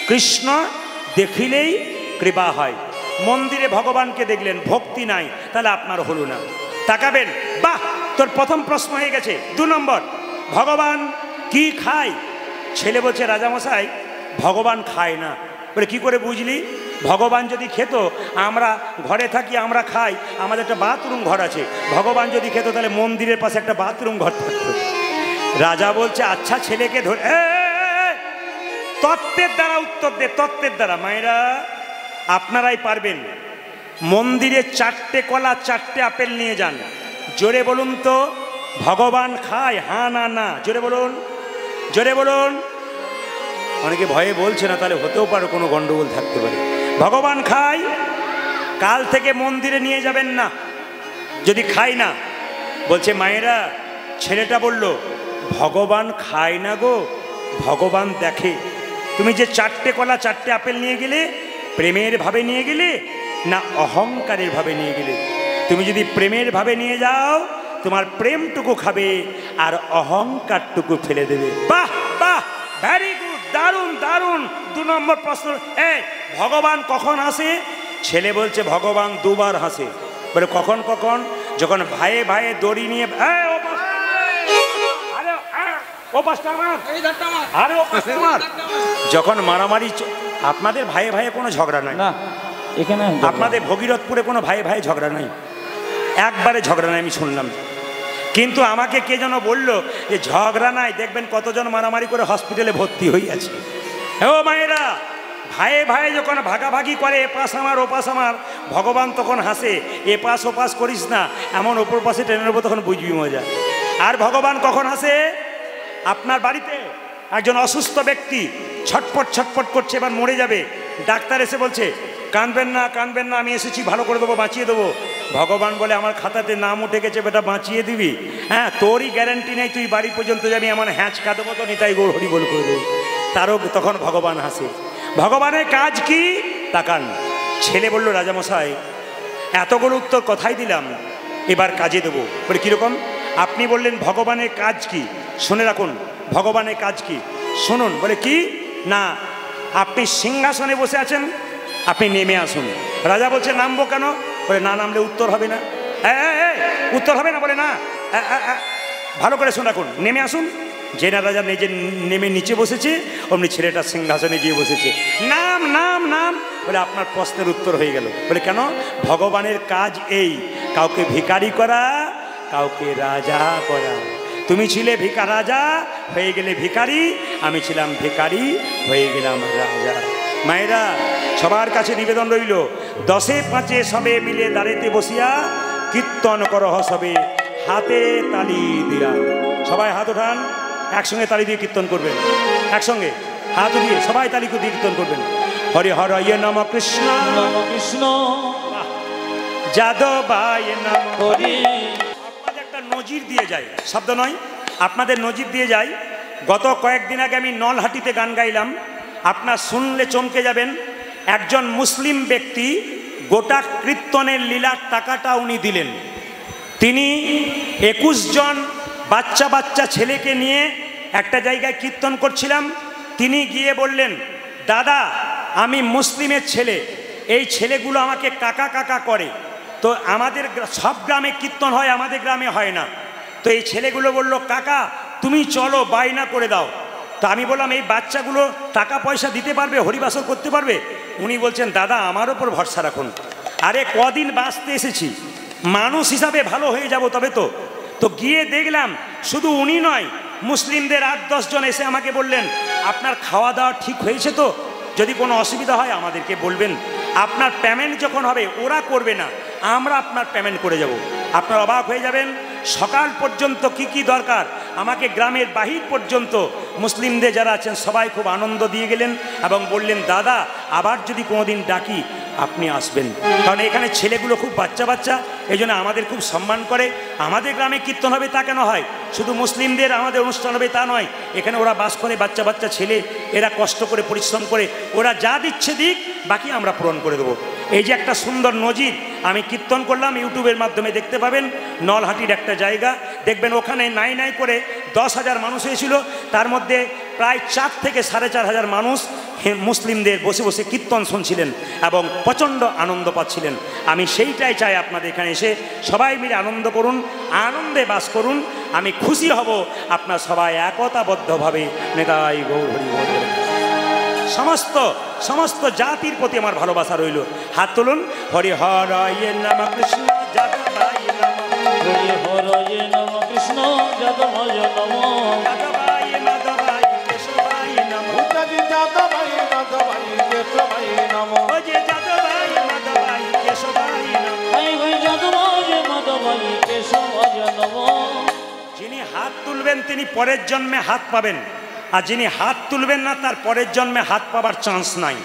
কৃষ্ণ দেখিলেই কৃপা হয়। মন্দিরে ভগবানকে দেখলেন, ভক্তি নাই, তাহলে আপনার হলো না। তাকাবেন, বাহ, তোর প্রথম প্রশ্ন হয়ে গেছে। 2 নম্বর, ভগবান কি খায়? ছেলে বলছে, রাজামশাই ভগবান খায় না। বলে কি করে বুঝলি? ভগবান যদি খেত, আমরা ঘরে থাকি, আমরা খাই, আমাদের একটা বাথরুম ঘর আছে। ভগবান যদি খেত তাহলে মন্দিরের পাশে একটা বাথরুম ঘর থাকতো। রাজা বলছে, আচ্ছা ছেলেকে ধরে তত্ত্বের দ্বারা উত্তর দে, তত্ত্বের দ্বারা। মায়েরা আপনারাই পারবেন। মন্দিরে 4টে কলা 4টে আপেল নিয়ে যান, জোরে বলুন তো ভগবান খায়? হ্যাঁ না না, জোরে বলুন, জোরে বলুন। অনেকে ভয়ে বলছে না, তাহলে হতেও পারে কোনো গন্ডগোল থাকতে পারে। ভগবান খায়? কাল থেকে মন্দিরে নিয়ে যাবেন না যদি খায় না। বলছে, মায়েরা ছেলেটা বলল, ভগবান খায় না গো, ভগবান দেখে। তুমি যে 4টে কলা 4টে আপেল নিয়ে গেলে, প্রেমের ভাবে নিয়ে গেলে না অহংকারের ভাবে নিয়ে গেলে? তুমি যদি প্রেমের ভাবে নিয়ে যাও, তোমার প্রেমটুকু খাবে আর অহংকারটুকু ফেলে দেবে। বাহ বাহ, ভেরি গুড, দারুণ দারুণ। 2 নম্বর প্রশ্ন, ভগবান কখন হাসে? ছেলে বলছে, ভগবান 2 বার হাসে। বলে কখন কখন? যখন ভাইয়ে ভাইয়ে দড়ি নিয়ে, যখন মারামারি। আপনাদের ভাইয়ে ভাইয়ে কোনো ঝগড়া নাই না, এখানে আপনাদের ভগীরথপুরে কোনো ভাইয়ে ভাইয়ে ঝগড়া নাই, একবারে ঝগড়া নাই, আমি শুনলাম। কিন্তু আমাকে কে যেন বললো যে ঝগড়া নাই, দেখবেন কতজন মারামারি করে হসপিটালে ভর্তি হয়ে আছে। ও মায়েরা, ভাইয়ে ভাইয়ে যখন ভাগাভাগি করে, এপাশ আমার ওপাশ আমার, ভগবান তখন হাসে। এপাশ ওপাশ করিস না, এমন ওপর পাশে টেনে নেবো, তখন বুঝবি মজা। আর ভগবান কখন হাসে? আপনার বাড়িতে একজন অসুস্থ ব্যক্তি ছটপট ছটপট করছে, এবার মরে যাবে। ডাক্তার এসে বলছে, কাঁদবেন না কাঁদবেন না, আমি এসেছি, ভালো করে দেবো, বাঁচিয়ে দেবো। ভগবান বলে, আমার খাতাতে নাম উঠে গেছে বেটা, বাঁচিয়ে দিবি? হ্যাঁ, তোরই গ্যারান্টি নেই, তুই বাড়ি পর্যন্ত যাবি, এমন হ্যাঁচকা দেবো তো নিতাই গৌর হরি বল করে দেবো। তারও তখন ভগবান হাসে। ভগবানের কাজ কি? তাকান। ছেলে বলল, রাজামশাই এতগুলো উত্তর কথাই দিলাম, এবার কাজে দেবো। বলে কীরকম? আপনি বললেন ভগবানের কাজ কি, শুনে রাখুন ভগবানের কাজ কি, শুনুন। বলে কি? না, আপনি সিংহাসনে বসে আছেন, আপনি নেমে আসুন। রাজা বলছে, নামবো কেন? বলে না, নামলে উত্তর হবে না। উত্তর হবে না? বলে না, ভালো করে শুনে রাখুন, নেমে আসুন। যে না রাজা নিজে নেমে নিচে বসেছে, অমনি ছেলেটা সিংহাসনে গিয়ে বসেছে। নাম নাম নাম। বলে আপনার প্রশ্নের উত্তর হয়ে গেল। বলে কেন? ভগবানের কাজ এই, কাউকে ভিখারি করা, কাউকে রাজা করা। তুমি ছিলে রাজা, হয়ে গেলে ভিখারি, আমি ছিলাম ভিখারি, হয়ে গেলাম রাজা। মায়েরা, সবার কাছে নিবেদন রইল, 10 5 সবে মিলে দাঁড়েতে বসিয়া কীর্তন করহ সবে, হাতে তালি দিয়া। সবাই হাত ওঠান, একসঙ্গে তালি দিয়ে কীর্তন করবেন। একসঙ্গে হাত দিয়ে সবাই তালি দিয়ে কীর্তন করবেন। হরে হর নম কৃষ্ণ নম কৃষ্ণ যাদবায় নম হরি। আপনাদের একটা নজির দিয়ে যায়, শব্দ নয়, আপনাদের নজির দিয়ে যায়। গত কয়েকদিন আগে আমি নলহাটিতে গান গাইলাম, আপনার শুনলে চমকে যাবেন। একজন মুসলিম ব্যক্তি গোটা কীর্তনের লীলার টাকাটা উনি দিলেন। তিনি 21 জন বাচ্চা বাচ্চা ছেলেকে নিয়ে একটা জায়গায় কীর্তন করছিলাম। তিনি গিয়ে বললেন, দাদা আমি মুসলিমের ছেলে, এই ছেলেগুলো আমাকে কাকা কাকা করে, তো আমাদের সব গ্রামে কীর্তন হয়, আমাদের গ্রামে হয় না। তো এই ছেলেগুলো বলল, কাকা তুমি চলো, বায়না করে দাও। তো আমি বললাম, এই বাচ্চাগুলো টাকা পয়সা দিতে পারবে, হরিবাসর করতে পারবে? উনি বলছেন, দাদা আমার ওপর ভরসা রাখুন, আরে কদিন বাঁচতে এসেছি, মানুষ হিসাবে ভালো হয়ে যাব তবে তো। তো গিয়ে দেখলাম শুধু উনি নয়, মুসলিমদের 8-10 জন এসে আমাকে বললেন, আপনার খাওয়া দাওয়া ঠিক হয়েছে তো? যদি কোনো অসুবিধা হয় আমাদেরকে বলবেন, আপনার পেমেন্ট যখন হবে ওরা করবে না, আমরা আপনার পেমেন্ট করে যাব। আপনার অবাক হয়ে যাবেন, সকাল পর্যন্ত কি কি দরকার আমাকে গ্রামের বাহির পর্যন্ত মুসলিমদের যারা আছেন সবাই খুব আনন্দ দিয়ে গেলেন এবং বললেন দাদা আবার যদি কোনোদিন ডাকি আপনি আসবেন, কারণ এখানে ছেলেগুলো খুব বাচ্চা বাচ্চা, এই জন্য আমাদের খুব সম্মান করে। আমাদের গ্রামে কীর্তন হবে তা কেন হয়, শুধু মুসলিমদের আমাদের অনুষ্ঠান হবে তা নয়, এখানে ওরা বাস করে বাচ্চা বাচ্চা ছেলে, এরা কষ্ট করে পরিশ্রম করে, ওরা যা দিচ্ছে দিক, বাকি আমরা পূরণ করে দেবো। এই যে একটা সুন্দর নজির আমি কীর্তন করলাম, ইউটিউবের মাধ্যমে দেখতে পাবেন। নলহাটির একটা জায়গা দেখবেন, ওখানে নাই নাই করে 10,000 মানুষ হয়েছিল, তার মধ্যে প্রায় 4 থেকে 4,500 মানুষ মুসলিমদের বসে বসে কীর্তন শুনছিলেন এবং প্রচণ্ড আনন্দ পাচ্ছিলেন। আমি সেইটাই চাই আপনাদের এখানে এসে সবাই মিলে আনন্দ করুন, আনন্দে বাস করুন। আমি খুশি হব আপনার সবাই একতাবদ্ধভাবে নেতাই গৌর হরি বল বলেন। সমস্ত জাতির প্রতি আমার ভালোবাসা রইল। হাত তুলুন। হরি হরয়ে নম কৃষ্ণ যাদবায় নম, হরি হরয়ে নম কৃষ্ণ যাদবায় নম, যাদবায় মাধবায় কেশবায় নম, যাদবায় মাধবায় কেশবায় নম, ও যে যাদবায় মাধবায় কেশবায় নম। হাই হাই যাদবায় মাধবায় কেশবায় নম। যিনি হাত তুলবেন তিনি পরের জন্মে হাত পাবেন, আর যিনি হাত তুলবেন না তার পরের জন্মে হাত পাবার চান্স নাই।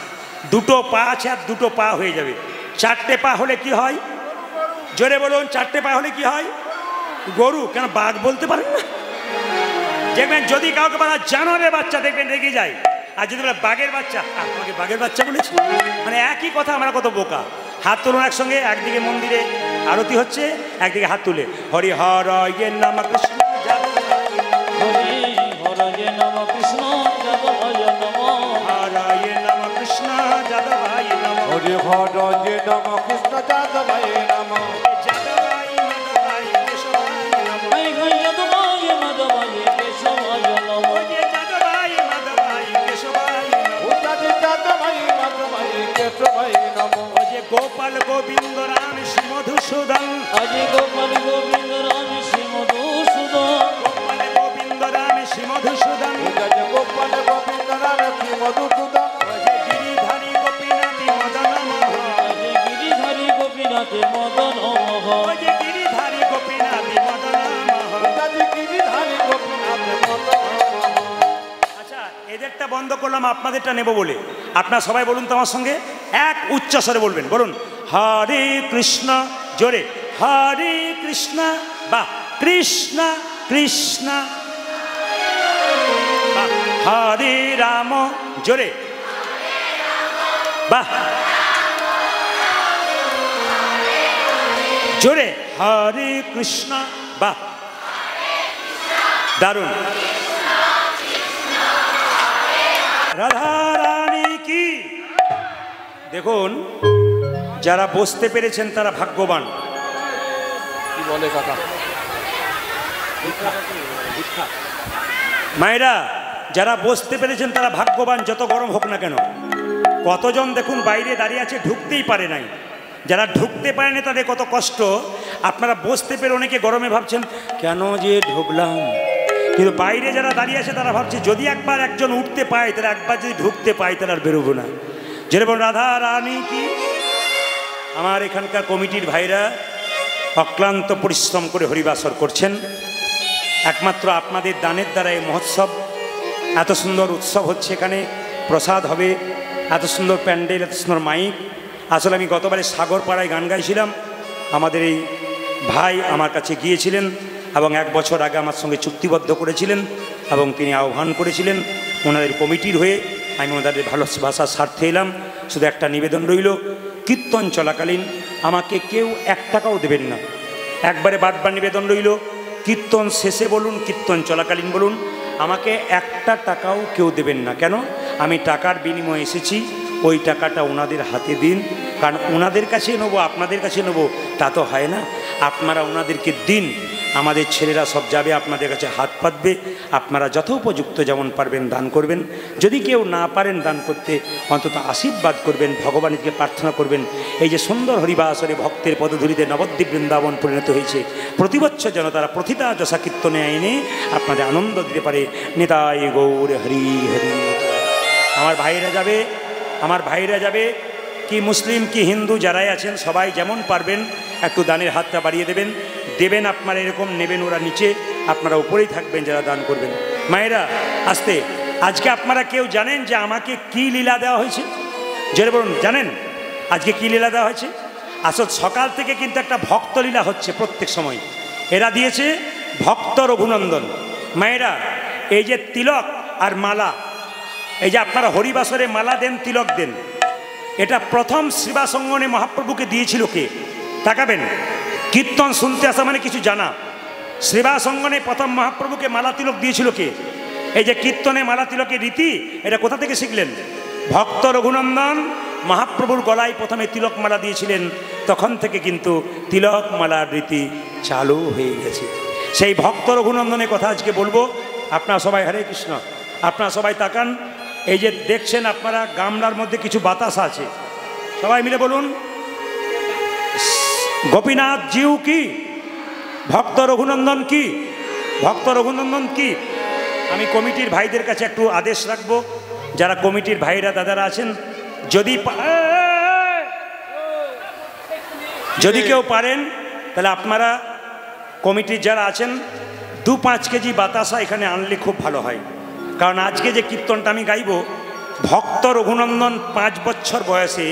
দুটো পা আছে আর দুটো পা হয়ে যাবে। 4টে পা হলে কি হয়, জোরে বলুন, 4টে পা হলে কি হয়? গরু, কেন বাঘ বলতে পারেন না? দেখবেন যদি কাউকে বলা জানোয়ারের বাচ্চা, দেখবেন রেগে যায়, আর যদি বলে বাঘের বাচ্চা, আপনাকে বাঘের বাচ্চা বলেছি, মানে একই কথা। আমরা কত বোকা। হাত তুলুন একসঙ্গে, একদিকে মন্দিরে আরতি হচ্ছে, একদিকে হাত তুলে হরি হরয়ে নম কৃষ্ণ যাদবায় নম, হরি হরয়ে নম কৃষ্ণ যাদবায় নম, হরয়ে নম কৃষ্ণ যাদবায় নম, হরি হরয়ে নম কৃষ্ণ যাদবায় নম, যাদবায় মাধবায় কেশবায় নম, হাই হাই যাদবায় মাধবায় কেশবায় নম, ও যে যাদবায় মাধবায় কেশবায় নম, যাদবায় মাধবায় কেশবায় নম, ও যে গোপাল গোবিন্দ রাম শ্রী মধুসূদন, আজি গোপাল গোবিন্দ রাম শ্রী মধুসূদন, গোপাল গোবিন্দ রাম শ্রী মধুসূদন, গোপাল গোবিন্দ রাম শ্রী মধুসূদন, ও যে গিরিধারী গোপীনাথী মদন মোহন, আজি গিরিধারী গোপীনাথে মদন মোহ, ও যে গিরিধারী গোপীনাথী মদন মোহন। গিরিধারী গোপীনাথ মদন। আচ্ছা, এদেরটা বন্ধ করলাম, আপনাদেরটা নেব বলে। আপনারা সবাই বলুন তো আমার সঙ্গে, এক উচ্চ স্বরে বলবেন। বলুন হরে কৃষ্ণ, জোরে হরে কৃষ্ণ, বা কৃষ্ণ কৃষ্ণ, বাহ, হরে রাম, জোরে বাহ, জোরে হরে কৃষ্ণ, বাহ, দারুণ। রাধা রানী কি। দেখুন, যারা বসতে পেরেছেন তারা ভাগ্যবান। কি বলে কাকা? মায়েরা, যারা বসতে পেরেছেন তারা ভাগ্যবান, যত গরম হোক না কেন। কতজন দেখুন বাইরে দাঁড়িয়ে আছে, ঢুকতেই পারে নাই। যারা ঢুকতে পারেনি তাদের কত কষ্ট। আপনারা বসতে পেরে অনেকে গরমে ভাবছেন কেন যে ঢুকলাম, কিন্তু বাইরে যারা দাঁড়িয়ে আছে তারা ভাবছে যদি একবার একজন উঠতে পায়, তারা একবার যদি ঢুকতে পায় তারা আর বেরোবো না। যেরকম রাধা রানী কি। আমার এখানকার কমিটির ভাইরা অক্লান্ত পরিশ্রম করে হরিবাসর করছেন। একমাত্র আপনাদের দানের দ্বারা এই মহোৎসব, এত সুন্দর উৎসব হচ্ছে, এখানে প্রসাদ হবে, এত সুন্দর প্যান্ডেল, এত সুন্দর মাইক। আসলে আমি গতবারে সাগরপাড়ায় গান গাইছিলাম, আমাদের এই ভাই আমার কাছে গিয়েছিলেন এবং 1 বছর আগে আমার সঙ্গে চুক্তিবদ্ধ করেছিলেন এবং তিনি আহ্বান করেছিলেন ওনাদের কমিটির হয়ে। আমি ওনাদের ভালোবাসার স্বার্থে এলাম। শুধু একটা নিবেদন রইল, কীর্তন চলাকালীন আমাকে কেউ 1 টাকাও দেবেন না। একবারে বারবার নিবেদন রইল, কীর্তন শেষে বলুন, কীর্তন চলাকালীন বলুন, আমাকে 1টা টাকাও কেউ দেবেন না। কেন? আমি টাকার বিনিময়ে এসেছি, ওই টাকাটা ওনাদের হাতে দিন। কারণ ওনাদের কাছে নেবো, আপনাদের কাছে নেবো তা তো হয় না। আপনারা ওনাদেরকে দিন, আমাদের ছেলেরা সব যাবে আপনাদের কাছে হাত পাতবে। আপনারা যথোপযুক্ত যেমন পারবেন দান করবেন। যদি কেউ না পারেন দান করতে, অন্তত আশীর্বাদ করবেন, ভগবানকে প্রার্থনা করবেন। এই যে সুন্দর হরিবাসরে ভক্তের পদধূলিতে নবদ্বীপ বৃন্দাবন পরিণত হয়েছে, প্রতি বছর যেন তারা প্রতিটা যশা কীর্তনে এনে আপনাদের আনন্দ দিতে পারে। নিতাই গৌর হরি হরি। আমার ভাইরা যাবে, কি মুসলিম কি হিন্দু যারাই আছেন সবাই যেমন পারবেন একটু দানের হাতটা বাড়িয়ে দেবেন। দেবেন আপনারা এরকম, নেবেন ওরা নিচে, আপনারা উপরেই থাকবেন যারা দান করবেন। মায়েরা আসতে, আজকে আপনারা কেউ জানেন যে আমাকে কি লীলা দেওয়া হয়েছে? জোরে বলুন, জানেন আজকে কি লীলা দেওয়া হয়েছে? আসল সকাল থেকে কিন্তু একটা ভক্ত লীলা হচ্ছে প্রত্যেক সময়। এরা দিয়েছে ভক্ত রঘুনন্দন। মায়েরা, এই যে তিলক আর মালা, এই যে আপনারা হরিবাসরে মালা দেন, তিলক দেন, এটা প্রথম শ্রীবাসঙ্গনে মহাপ্রভুকে দিয়েছিল কে? তাকাবেন, কীর্তন শুনতে আসা মানে কিছু জানা। শ্রীবাসঙ্গনে প্রথম মহাপ্রভুকে মালা তিলক দিয়েছিল কে? এই যে কীর্তনে মালা তিলকের রীতি, এটা কোথা থেকে শিখলেন? ভক্ত রঘুনন্দন মহাপ্রভুর গলায় প্রথমে তিলক মালা দিয়েছিলেন, তখন থেকে কিন্তু তিলক মালার রীতি চালু হয়ে গেছে। সেই ভক্ত রঘুনন্দনের কথা আজকে বলবো। আপনারা সবাই, হরে কৃষ্ণ, আপনারা সবাই তাকান। এই যে দেখছেন আপনারা, গামলার মধ্যে কিছু বাতাস আছে, সবাই মিলে বলুন, গোপীনাথ জিউ কি? ভক্ত রঘুনন্দন কি? ভক্ত রঘুনন্দন কি? আমি কমিটির ভাইদের কাছে একটু আদেশ রাখবো, যারা কমিটির ভাইরা দাদারা আছেন, যদি কেউ পারেন তাহলে আপনারা কমিটির যারা আছেন 2-5 কেজি বাতাসা এখানে আনলে খুব ভালো হয়। কারণ আজকে যে কীর্তনটা আমি গাইব, ভক্ত রঘুনন্দন 5 বছর বয়সে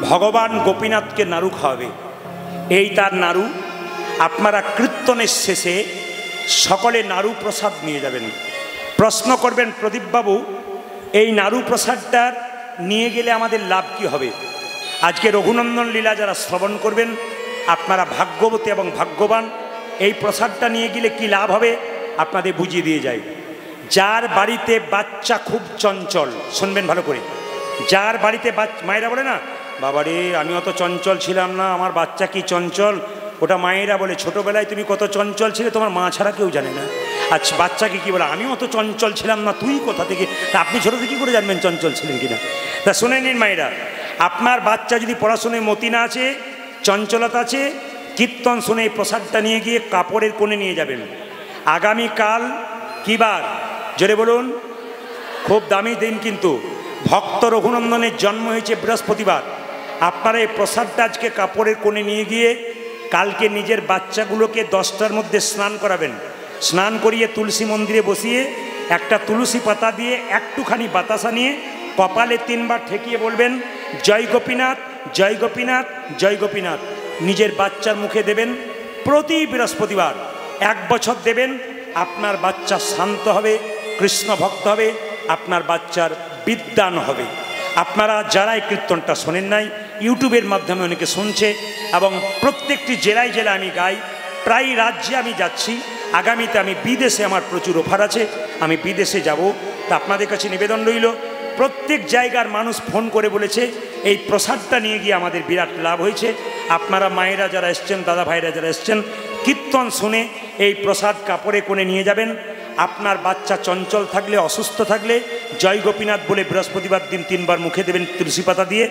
ভগবান গোপীনাথকে নাড়ু খাওয়াবে। এই তার নাড়ু। আপনারা কীর্তনের শেষে সকলে নাড়ু প্রসাদ নিয়ে যাবেন। প্রশ্ন করবেন, প্রদীপবাবু এই নাড়ু প্রসাদটা নিয়ে গেলে আমাদের লাভ কি হবে? আজকে রঘুনন্দন লীলা যারা শ্রবণ করবেন, আপনারা ভাগ্যবতী এবং ভাগ্যবান। এই প্রসাদটা নিয়ে গেলে কি লাভ হবে আপনাদের বুঝিয়ে দিয়ে যায়। যার বাড়িতে বাচ্চা খুব চঞ্চল, শুনবেন ভালো করে, যার বাড়িতে মায়েরা বলে না, বাবারে আমি অত চঞ্চল ছিলাম না, আমার বাচ্চা কি চঞ্চল। ওটা মায়েরা বলে, ছোটোবেলায় তুমি কত চঞ্চল ছিলে তোমার মা ছাড়া কেউ জানে না। আচ্ছা, বাচ্চাকে কি বলে, আমি অত চঞ্চল ছিলাম না, তুই কোথা থেকে? তা আপনি ছোটো থেকে কী করে জানবেন চঞ্চল ছিলেন কিনা? তা শুনে নিন মায়েরা, আপনার বাচ্চা যদি পড়াশোনায় মতি না আছে, চঞ্চলতা আছে, কীর্তন শুনে এই প্রসাদটা নিয়ে গিয়ে কাপড়ের কোণে নিয়ে যাবেন। আগামীকাল কী বার? জোরে বলুন, খুব দামি দিন কিন্তু। ভক্ত রঘুনন্দনের জন্ম হয়েছে বৃহস্পতিবার। আপনারা এই প্রসাদটা আজকে কাপড়ের কোণে নিয়ে গিয়ে কালকে নিজের বাচ্চাগুলোকে 10টার মধ্যে স্নান করাবেন। স্নান করিয়ে তুলসী মন্দিরে বসিয়ে একটা তুলসী পাতা দিয়ে একটুখানি বাতাসা নিয়ে কপালে 3 বার ঠেকিয়ে বলবেন, জয় গোপীনাথ, জয় গোপীনাথ, জয় গোপীনাথ। নিজের বাচ্চার মুখে দেবেন প্রতি বৃহস্পতিবার 1 বছর দেবেন। আপনার বাচ্চা শান্ত হবে, কৃষ্ণ ভক্ত হবে, আপনার বাচ্চার বিদ্যান হবে। আপনারা যারা এই কীর্তনটা শোনেন নাই, ইউটিউবের মাধ্যমে অনেকে শুনছে, এবং প্রত্যেকটি জেলায় জেলায় আমি গাই, প্রায় রাজ্যে আমি যাচ্ছি। আগামীতে আমি বিদেশে, আমার প্রচুর অফার আছে, আমি বিদেশে যাব। তা আপনাদের কাছে নিবেদন রইল, প্রত্যেক জায়গার মানুষ ফোন করে বলেছে এই প্রসাদটা নিয়ে গিয়ে আমাদের বিরাট লাভ হয়েছে। আপনারা মায়েরা যারা এসছেন, দাদা ভাইরা যারা এসছেন, কীর্তন শুনে এই প্রসাদ কাপড়ে কোণে নিয়ে যাবেন। আপনার বাচ্চা চঞ্চল থাকলে, অসুস্থ থাকলে জয় গোপীনাথ বলে বৃহস্পতিবার দিন 3 বার মুখে দেবেন তুলসী পাতা দিয়ে।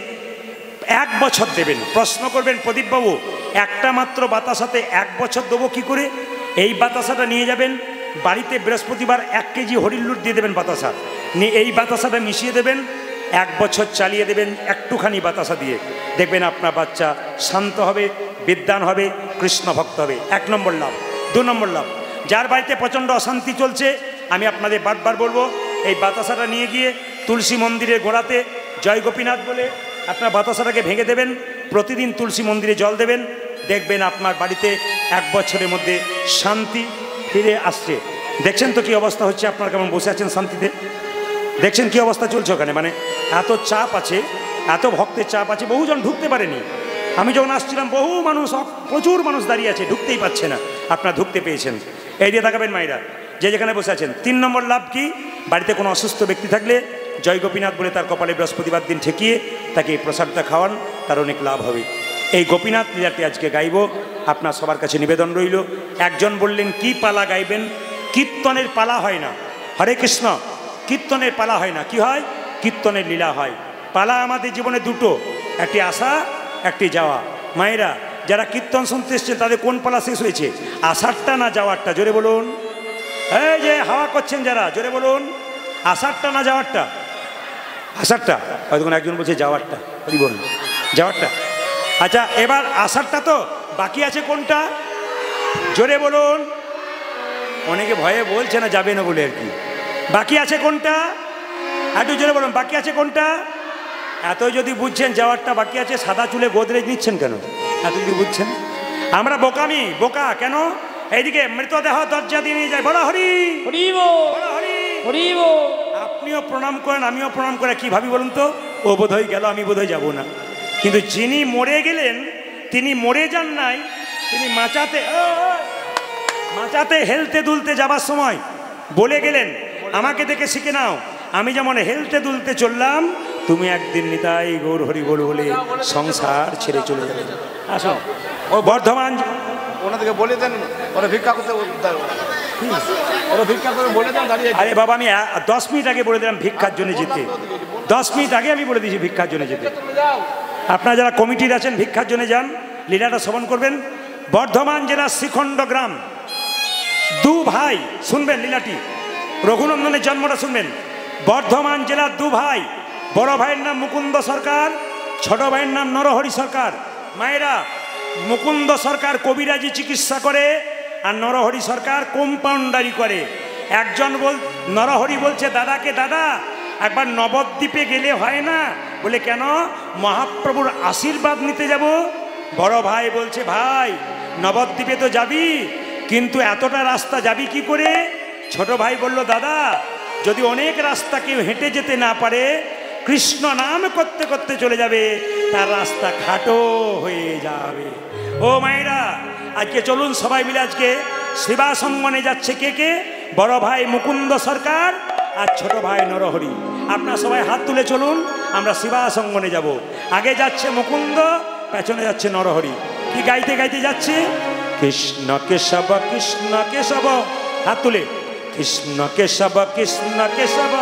1 বছর দেবেন। প্রশ্ন করবেন, প্রদীপবাবু একটা মাত্র বাতাসাতে 1 বছর দেবো কী করে? এই বাতাসাটা নিয়ে যাবেন বাড়িতে, বৃহস্পতিবার 1 কেজি হরিল্লুর দিয়ে দেবেন বাতাসা নিয়ে, এই বাতাসাটা মিশিয়ে দেবেন, 1 বছর চালিয়ে দেবেন একটুখানি বাতাসা দিয়ে। দেখবেন আপনার বাচ্চা শান্ত হবে, বিদ্যান হবে, কৃষ্ণ ভক্ত হবে। 1 নম্বর লাভ। 2 নম্বর লাভ, যার বাড়িতে প্রচণ্ড অশান্তি চলছে, আমি আপনাদের বারবার বলবো, এই বাতাসাটা নিয়ে গিয়ে তুলসী মন্দিরের গোড়াতে জয় গোপীনাথ বলে আপনার বাতাসাটাকে ভেঙে দেবেন। প্রতিদিন তুলসী মন্দিরে জল দেবেন, দেখবেন আপনার বাড়িতে 1 বছরের মধ্যে শান্তি ফিরে আসছে। দেখছেন তো কী অবস্থা হচ্ছে, আপনারা কেমন বসে আছেন শান্তিতে? দেখছেন কী অবস্থা চলছে ওখানে? মানে এত চাপ আছে, এত ভক্তের চাপ আছে, বহুজন ঢুকতে পারেনি। আমি যখন আসছিলাম বহু মানুষ, প্রচুর মানুষ দাঁড়িয়ে আছে, ঢুকতেই পাচ্ছে না। আপনারা ঢুকতে পেয়েছেন। এই দিয়ে তাকাবেন মায়েরা, যে যেখানে বসে আছেন। 3 নম্বর লাভ কি? বাড়িতে কোনো অসুস্থ ব্যক্তি থাকলে জয় গোপীনাথ বলে তার কপালে বৃহস্পতিবার দিন ঠেকিয়ে তাকে এই প্রসাদটা খাওয়ান, তার অনেক লাভ হবে। এই গোপীনাথ লীলাটি আজকে গাইব, আপনার সবার কাছে নিবেদন রইল। একজন বললেন কি পালা গাইবেন? কীর্তনের পালা হয় না। হরে কৃষ্ণ, কীর্তনের পালা হয় না। কি হয়? কীর্তনের লীলা হয়। পালা আমাদের জীবনে দুটো, একটি আসা, একটি যাওয়া। মায়েরা যারা কীর্তন শুনতে এসছেন, তাদের কোন পালা শেষ হয়েছে? আসারটা না যাওয়ারটা? জোরে বলুন। এই যে হাওয়া করছেন যারা, জোরে বলুন। আসারটা না যাওয়ারটা? আসারটা। হয়তো একজন বলছে যাওয়ারটা। কি বলুন? যাওয়ারটা। আচ্ছা, এবার আসারটা তো বাকি আছে কোনটা? জোরে বলুন। অনেকে ভয়ে বলছে না যাবে না বলে আর কি। বাকি আছে কোনটা? একটু জোরে বলুন, বাকি আছে কোনটা? এত যদি বুঝছেন যাওয়ারটা বাকি আছে, সাদা চুলে গোদরেজ নিচ্ছেন কেন? এত যদি বুঝছেন। আমরা বোকামি, বোকা কেন? এইদিকে মৃতদেহ দরজা দিয়ে নিয়ে যায়, বলো হরি হরি বলো হরি হরি। আপনিও প্রণাম করেন, আমিও প্রণাম করে কি ভাবি বলুন তো? ও বোধহয় গেল, আমি বোধহয় যাবো না। কিন্তু যিনি মরে গেলেন তিনি মরে যান নাই, তিনি মাচাতে হেলতে দুলতে যাবার সময় বলে গেলেন, আমাকে দেখে শিখে নাও, আমি যেমন হেলতে দুলতে চললাম, তুমি একদিন নিতাই গৌর হরি বল বলে সংসার ছেড়ে চলে যাবে। আসো ও বর্ধমান, ওনাদেরকে বলে দেন ওরা ভিক্ষা করতে, ওরা ভিক্ষা করে বলে দেন দাঁড়িয়ে। আরে বাবা, আমি 10 মিনিট আগে বলে দিলাম ভিক্ষার জন্য যেতে। 10 মিনিট আগে আমি বলে দিয়েছি ভিক্ষার জন্য যেতে। আপনারা যারা কমিটির আছেন ভিক্ষার জন্য যান, লীলাটা শ্রবণ করবেন। বর্ধমান জেলার শ্রীখণ্ড গ্রাম, দু ভাই, শুনবেন লীলাটি, রঘুনন্দনের জন্মটা শুনবেন। বর্ধমান জেলার দু ভাই, বড় ভাইয়ের নাম মুকুন্দ সরকার, ছোট ভাইয়ের নাম নরহরি সরকার। মায়েরা, মুকুন্দ সরকার কবিরাজি চিকিৎসা করে আর নরহরি সরকার কম্পাউন্ডারি করে। একজন নরহরি বলছে দাদাকে, দাদা একবার নবদ্বীপে গেলে হয় না? বলে কেন? মহাপ্রভুর আশীর্বাদ নিতে যাব। বড় ভাই বলছে, ভাই নবদ্বীপে তো যাবি, কিন্তু এতটা রাস্তা যাবি কি করে? ছোট ভাই বলল, দাদা যদি অনেক রাস্তা কেউ হেঁটে যেতে না পারে, কৃষ্ণ নাম করতে করতে চলে যাবে, তার রাস্তা খাটো হয়ে যাবে। ও মায়েরা, আজকে চলুন সবাই মিলে আজকে সেবাসঙ্গনে যাচ্ছে। কে কে? বড় ভাই মুকুন্দ সরকার আর ছোট ভাই নরহরি। আপনারা সবাই হাত তুলে চলুন, আমরা সেবাসঙ্গনে যাব। আগে যাচ্ছে মুকুন্দ, পেছনে যাচ্ছে নরহরি। কি গাইতে গাইতে যাচ্ছে? কৃষ্ণ কেশব কৃষ্ণ কেশব, হাত তুলে, কৃষ্ণ কেশব কৃষ্ণ কেশব,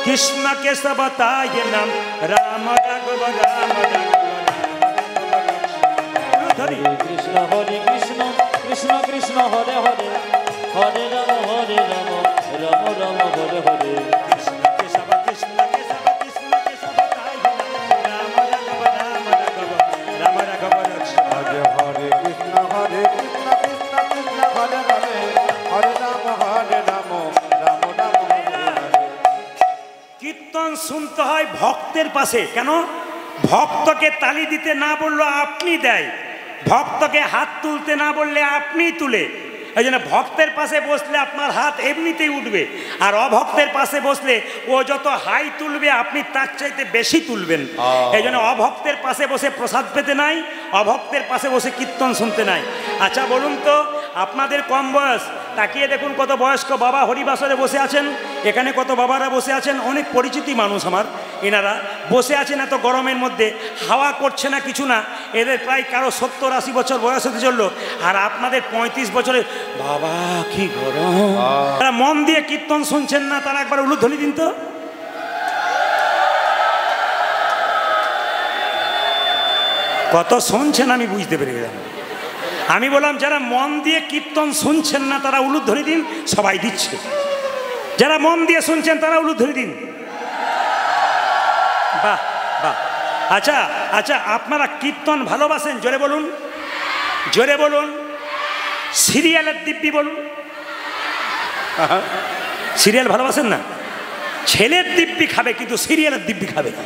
কৃষ্ণ কেশব তাই নাম, রাম রাঘব রাম রাঘব। হরে কৃষ্ণ হরে কৃষ্ণ কৃষ্ণ কৃষ্ণ হরে হরে, হরে রাম রাম রাম হরে হরে। কৃষ্ণ কেশব কৃষ্ণ কেশব, কৃষ্ণ কেশব তাই নাম, রাম রাঘব রাম রাঘব, রাম রাঘব রক্ষা। হরে হরে কৃষ্ণ কৃষ্ণ কৃষ্ণ হরে হরে, হরে রাম রাম রাম হরে হরে। কীর্তন শুনতে হয় ভক্তের পাশে। কেন? ভক্তকে তালি দিতে না বললো আপনি দেয়, ভক্তকে হাত তুলতে না বললে আপনি তুলে। এই জন্য ভক্তের পাশে বসলে আপনার হাত এমনিতেই উঠবে, আর অভক্তের পাশে বসলে ও যত হাই তুলবে আপনি তার চাইতে বেশি তুলবেন। এই জন্য অভক্তের পাশে বসে প্রসাদ পেতে নাই, অভক্তের পাশে বসে কীর্তন শুনতে নাই। আচ্ছা বলুন তো, আপনাদের কম বয়স, তাকিয়ে দেখুন কত বয়স্ক বাবা হরিবাসরে বসে আছেন। এখানে কত বাবারা বসে আছেন, অনেক পরিচিতি মানুষ আমার। এনারা বসে আছেন এত গরমের মধ্যে, হাওয়া করছে না, কিছু না। এদের প্রায় কারো 70-80 বছর বয়স হতে চললো, আর আপনাদের 35 বছরে, বাবা কি গরম। তারা মন দিয়ে কীর্তন শুনছেন না, তারা একবার উলুধ্বনি দিন তো। কত শুনছেন আমি বুঝতে পেরে গেলাম। আমি বললাম যারা মন দিয়ে কীর্তন শুনছেন না তারা উলুধ্বনি দিন। সবাই দিচ্ছে। যারা মন দিয়ে শুনছেন তারা উলুধ্বনি দিন। বাহ বাহ। আচ্ছা আচ্ছা, আপনারা কীর্তন ভালোবাসেন? জোরে বলুন, জোরে বলুন। সিরিয়ালের দিব্যি বলুন। সিরিয়াল ভালোবাসেন না? ছেলের দিব্যি খাবে কিন্তু সিরিয়ালের দিব্যি খাবে না,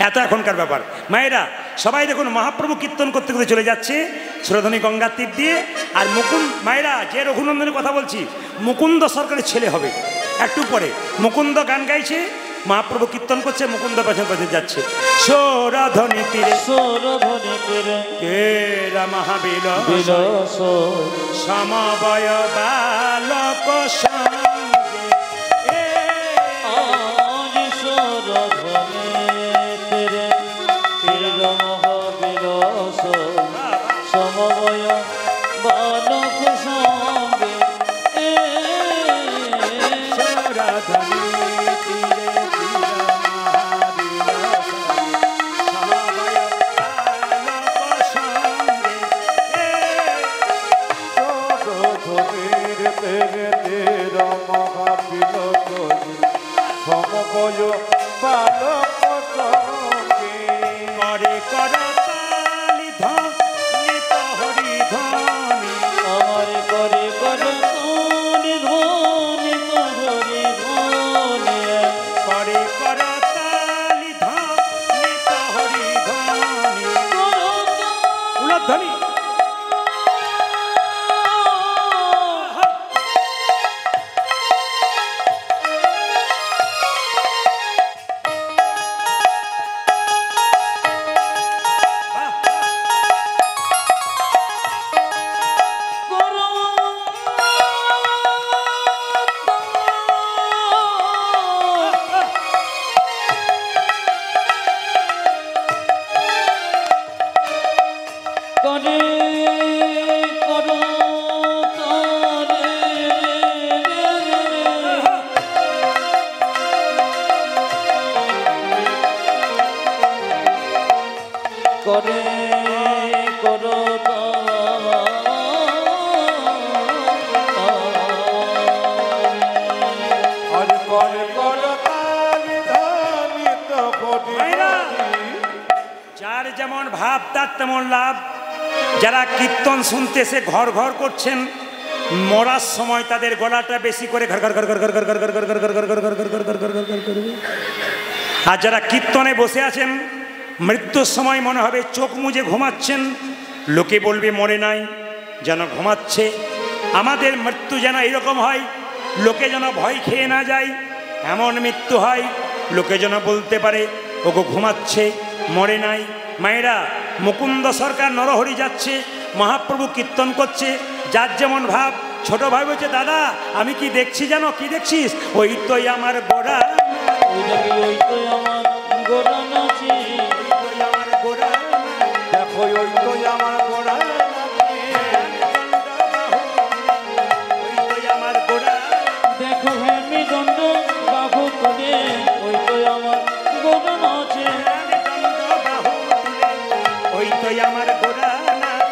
এত এখনকার ব্যাপার। মায়েরা সবাই দেখুন, মহাপ্রভু কীর্তন করতে করতে চলে যাচ্ছে সুরধনী গঙ্গার তীর দিয়ে। আর মায়েরা যে রঘুনন্দনের কথা বলছি, মুকুন্দ সরকারের ছেলে হবে একটু পরে। মুকুন্দ গান গাইছে, মহাপ্রভু কীর্তন করছে, মুকুন্দ পেছন পেছন যাচ্ছে। সুরধনী তীরে সুরধনী তীরে কেরা মহাবীর সমবয় বালক সঙ্গে, আজ সুরধনী তীরে কেরা মহাবীর সমবয় বালক সঙ্গে, সুরধনী সমবয় বালক সঙ্গে, করে করতালি ধ্বনি হরি ধ্বনি, আমার করে ভাব তার তেমন লাভ। যারা কীর্তন শুনতে এসে ঘর ঘর করছেন, মরার সময় তাদের গলাটা বেশি করে ঘর ঘর ঘর ঘর ঘর ঘর ঘর ঘর ঘর ঘর ঘর ঘর ঘর ঘর ঘর ঘর ঘর ঘর করবে। আর যারা কীর্তনে বসে আছেন, মৃত্যুর সময় মনে হবে চোখ মুজে ঘুমাচ্ছেন, লোকে বলবে মরে নাই, যেন ঘুমাচ্ছে। আমাদের মৃত্যু যেন এরকম হয়, লোকে যেন ভয় খেয়ে না যায়, এমন মৃত্যু হয়, লোকে যেন বলতে পারে ওগো ঘুমাচ্ছে, মরে নাই। মায়েরা, মুকুন্দ সরকার নরহরি যাচ্ছে, মহাপ্রভু কীর্তন করছে, যার যেমন ভাব। ছোট ভাই বলছে, দাদা আমি কি দেখছি জানো? কি দেখছিস? ওই তো আমার গোড়া, ওই তো আমার গোড়া নাচে, আমার গোড়া, দেখো ওই তো আমার গোড়া ওই তো আমার গোড়া, দেখো হেমি দণ্ড বাহু তুলে, ওই তো আমার গোড়া নাচে। ওই তো আমার গোড়া।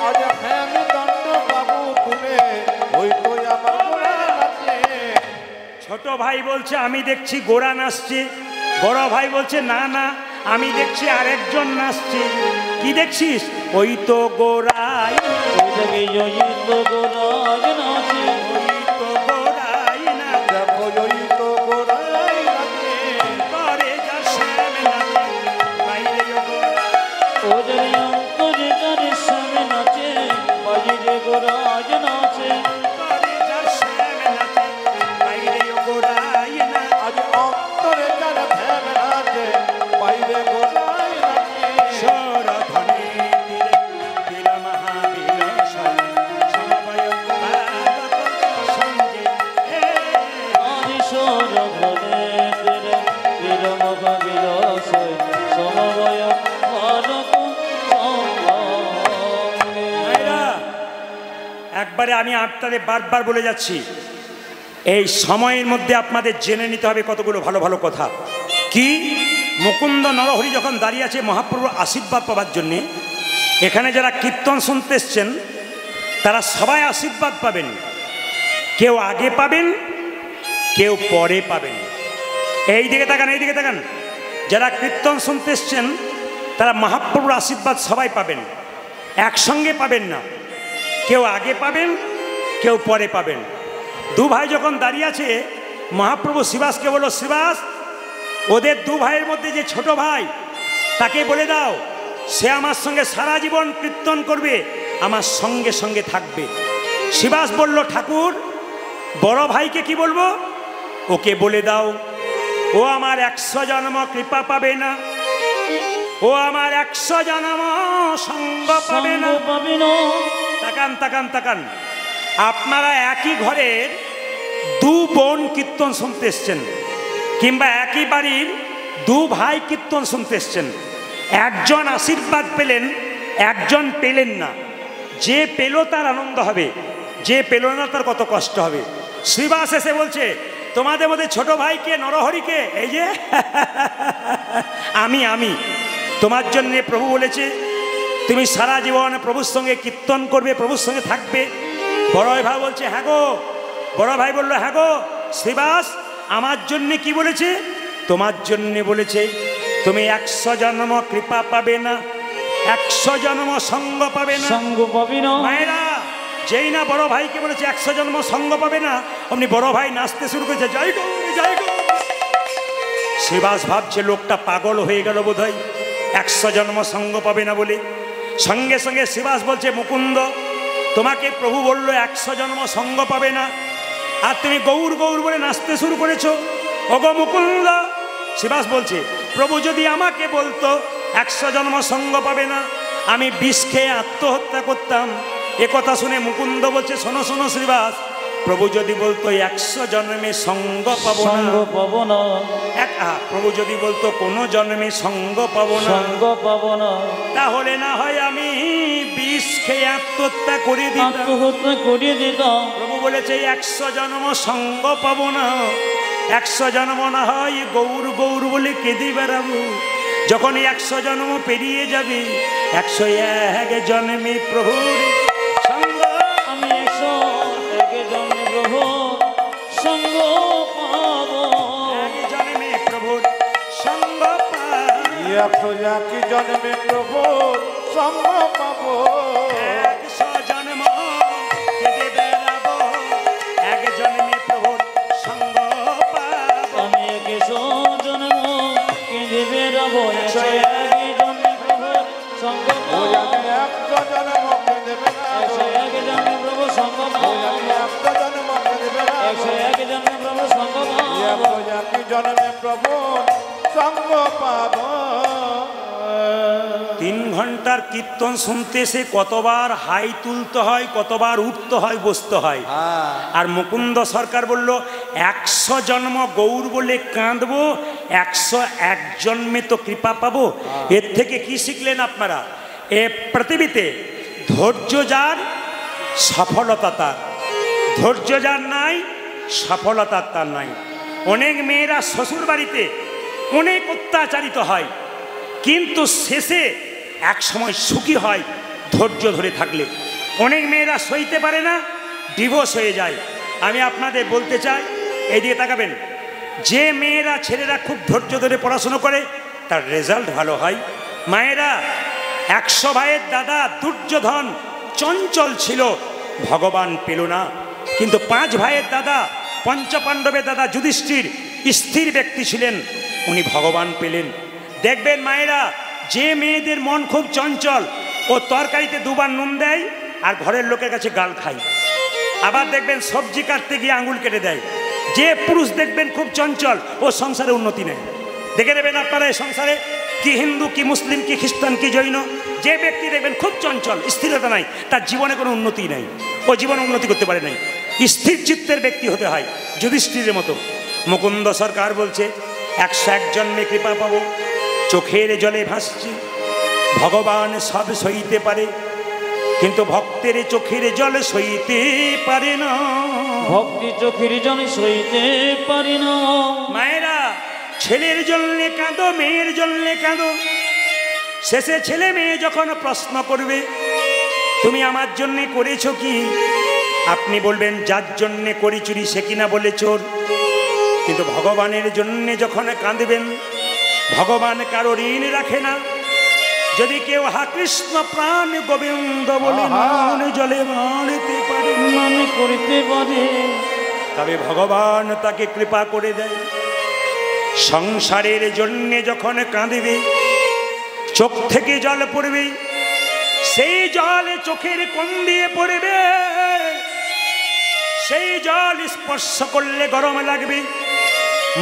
আজ হেমি দণ্ড বাবু তুলে, ওই তো আমার গোড়া নাচে। ছোট ভাই বলছে আমি দেখছি গোড়া নাচছে। বড় ভাই বলছে না না, আমি দেখছি আরেকজন নাচছে। কি দেখছিস? ওই তো গোড়াই, ওই তো গোড়ায় নাচে, ওই তো গোড়াই না, দেখো ওই তো গোড়াই নাচে। করে যা শ্যাম নাচে, বাইরে ও গোড়া, ওদের অন্তরে যারে সামনে নাচে, বাজিরে গোড়ায় নাচে। করে যা শ্যাম নাচে, বাইরে ও গোড়াই না। আজ অন্তরে যার ভ্যাম নাচে, বাইরে গোড়াই নাচে। সরধনে তীরে তীর মহাবিনাশায়, সমবায় ভাগবত সঙ্গে আদিশর ঘরে তেরে বিরমভ বিরসয়, সমবয় ভারত সঙ্গে। ভাইরা, একবারে আমি আপনাদের বারবার বলে যাচ্ছি, এই সময়ের মধ্যে আপনাদের জেনে নিতে হবে কতগুলো ভালো ভালো কথা। কি? মুকুন্দ নরহরি যখন দাঁড়িয়ে আছে মহাপ্রভুর আশীর্বাদ পাওয়ার জন্যে, এখানে যারা কীর্তন শুনতে এসছেন তারা সবাই আশীর্বাদ পাবেন। কেউ আগে পাবেন, কেউ পরে পাবেন। এই দিকে তাকান, এই দিকে তাকান। যারা কীর্তন শুনতে এসছেন তারা মহাপ্রভুর আশীর্বাদ সবাই পাবেন, একসঙ্গে পাবেন না। কেউ আগে পাবেন, কেউ পরে পাবেন। দু ভাই যখন দাঁড়িয়ে আছে, মহাপ্রভু শ্রীবাসকে বলল, শ্রীবাস, ওদের দু ভাইয়ের মধ্যে যে ছোট ভাই, তাকে বলে দাও সে আমার সঙ্গে সারা জীবন কীর্তন করবে, আমার সঙ্গে সঙ্গে থাকবে। শ্রীবাস বলল, ঠাকুর, বড় ভাইকে কি বলবো? ওকে বলে দাও ও আমার 100 জন্ম কৃপা পাবে না, ও আমার 100 জন্ম সঙ্গ পাবে না। পাবে না। তাকান তাকান তাকান, আপনারা একই ঘরের দু বোন কীর্তন শুনতে এসছেন, কিংবা একই বাড়ির দু ভাই কীর্তন শুনতে এসছেন। একজন আশীর্বাদ পেলেন, একজন পেলেন না। যে পেল তার আনন্দ হবে, যে পেল না তার কত কষ্ট হবে। শ্রীবাস এসে বলছে, তোমাদের মধ্যে ছোট ভাইকে নরহরিকে, এই যে আমি তোমার জন্যে প্রভু বলেছে তুমি সারা জীবন প্রভুর সঙ্গে কীর্তন করবে, প্রভুর সঙ্গে থাকবে। বড় ভাই বলছে, হ্যাঁ গো। বড় ভাই বলল, হ্যাঁ গো শ্রীবাস, আমার জন্যে কি বলেছে? তোমার জন্যে বলেছে তুমি 100 জন্ম কৃপা পাবে না, 100 জন্ম সঙ্গ পাবে না। সঙ্গ পাবে না। মায়েরা, যেই না বড় ভাইকে বলেছে 100 জন্ম সঙ্গ পাবে না, অমনি বড় ভাই নাচতে শুরু করেছে, জয় গো জয় গো। শ্রীবাস ভাবছে লোকটা পাগল হয়ে গেল বোধহয়, 100 জন্ম সঙ্গ পাবে না বলে। সঙ্গে সঙ্গে শ্রীবাস বলছে, মুকুন্দ, তোমাকে প্রভু বলল 100 জন্ম সঙ্গ পাবে না, আর তুমি গৌর গৌর বলে নাচতে শুরু করেছো। ওগো মুকুন্দ, শ্রীবাস বলছে, প্রভু যদি আমাকে বলতো 100 জন্ম সঙ্গ পাবে না, আমি বিষ খেয়ে আত্মহত্যা করতাম। এ কথা শুনে মুকুন্দ বলছে, শোনো শোনো শ্রীবাস, প্রভু যদি বলতো 100 জন্মে সঙ্গ পাবো না, সঙ্গ পাবো না। প্রভু যদি বলতো কোনো জন্মে সঙ্গ পাবো না, সঙ্গ পাবো না, তাহলে না হয় আমি বিষ খেয়ে আত্মহত্যা করে দিতাম। আত্মহত্যা করিয়ে দিতাম। প্রভু বলেছে 100 জন্ম সঙ্গ পাবো না, 100 জন্ম না হয় গৌর গৌর বলে কেঁদে বেড়াবো। যখন 100 জন্ম পেরিয়ে যাবে, 101 জন্মে প্রভুর সঙ্গ, আমি 101 জন্মে প্রভু সঙ্গ পাবো। 1 জন্মে প্রভুর সঙ্গ পাবো। 101 জন্মে প্রভু সঙ্গ পাবো। 100 জন্ম কেঁদে বেড়াবো, এক জন্মে প্রভুর সঙ্গ পাবো। আমি 100 জন্ম কেঁদে বেড়াবো, 101 জন্মে প্রভুর সঙ্গ ওই পাবো। আমি 100 জন্ম কেঁদে বেড়াবো, 101 জন্মে প্রভু সঙ্গ ওই আমি পাবো। 100 জন্ম কেঁদে বেড়াবো, 101 জন্মে প্রভু সঙ্গ পাবো। ওই আমি জন্মে প্রভু সঙ্গ পাবো। 3 ঘন্টার কীর্তন শুনতে সে কতবার হাই তুলতে হয়, কতবার উঠতে হয়, বসতে হয়। আর মুকুন্দ সরকার বলল 100 জন্ম গৌর বলে কাঁদবো, 101 জন্মে তো কৃপা পাবো। এর থেকে কি শিখলেন আপনারা? এ পৃথিবীতে ধৈর্য যার, সফলতা তার। ধৈর্য যার নাই, সফলতা তার নাই। অনেক মেয়েরা শ্বশুর বাড়িতে অনেক অত্যাচারিত হয়, কিন্তু শেষে এক সময় সুখী হয় ধৈর্য ধরে থাকলে। অনেক মেয়েরা সইতে পারে না, ডিভোর্স হয়ে যায়। আমি আপনাদের বলতে চাই, এইদিকে তাকাবেন, যে মেয়েরা ছেলেরা খুব ধৈর্য ধরে পড়াশুনো করে তার রেজাল্ট ভালো হয়। মায়েরা, 100 ভাইয়ের দাদা দুর্যোধন চঞ্চল ছিল, ভগবান পেল না। কিন্তু 5 ভাইয়ের দাদা, পঞ্চপাণ্ডবের দাদা যুধিষ্ঠির স্থির ব্যক্তি ছিলেন, উনি ভগবান পেলেন। দেখবেন মায়েরা, যে মেয়েদের মন খুব চঞ্চল, ও তরকারিতে 2 বার নুন দেয় আর ঘরের লোকের কাছে গাল খায়। আবার দেখবেন সবজি কাটতে গিয়ে আঙুল কেটে দেয়। যে পুরুষ দেখবেন খুব চঞ্চল, ও সংসারে উন্নতি নেই। দেখে নেবেন আপনারা, এই সংসারে কি হিন্দু, কি মুসলিম, কি খ্রিস্টান, কি জৈন, যে ব্যক্তি দেখবেন খুব চঞ্চল, স্থিরতা নাই, তার জীবনে কোনো উন্নতি নাই, ও জীবনে উন্নতি করতে পারে নাই। স্থির চিত্তের ব্যক্তি হতে হয়, যুধিষ্ঠিরের মতো। মুকুন্দ সরকার বলছে 101 জন্মে কৃপা পাবো, চোখের জলে ভাসছি। ভগবান সব সইতে পারে, কিন্তু ভক্তের চোখের জল সইতে পারে না। ভক্তি চোখের জল সইতে পারি না। মায়েরা, ছেলের জন্য কাঁদো, মেয়ের জন্য কাঁদো। শেষে ছেলে মেয়ে যখন প্রশ্ন করবে তুমি আমার জন্যে করেছো কি, আপনি বলবেন যার জন্যে করি চুরি সে কিনা বলে চোর। কিন্তু ভগবানের জন্যে যখন কাঁদবেন, ভগবান কারো ঋণ রাখে না। যদি কেউ হা কৃষ্ণ প্রাণ গোবিন্দ বলে মন জলে মানতে পারে, মনে করতে পারে, তবে ভগবান তাকে কৃপা করে দেয়। সংসারের জন্যে যখন কাঁদবে, চোখ থেকে জল পড়বে, সেই জল চোখের কোণ দিয়ে পড়বে। সেই জল স্পর্শ করলে গরম লাগবে,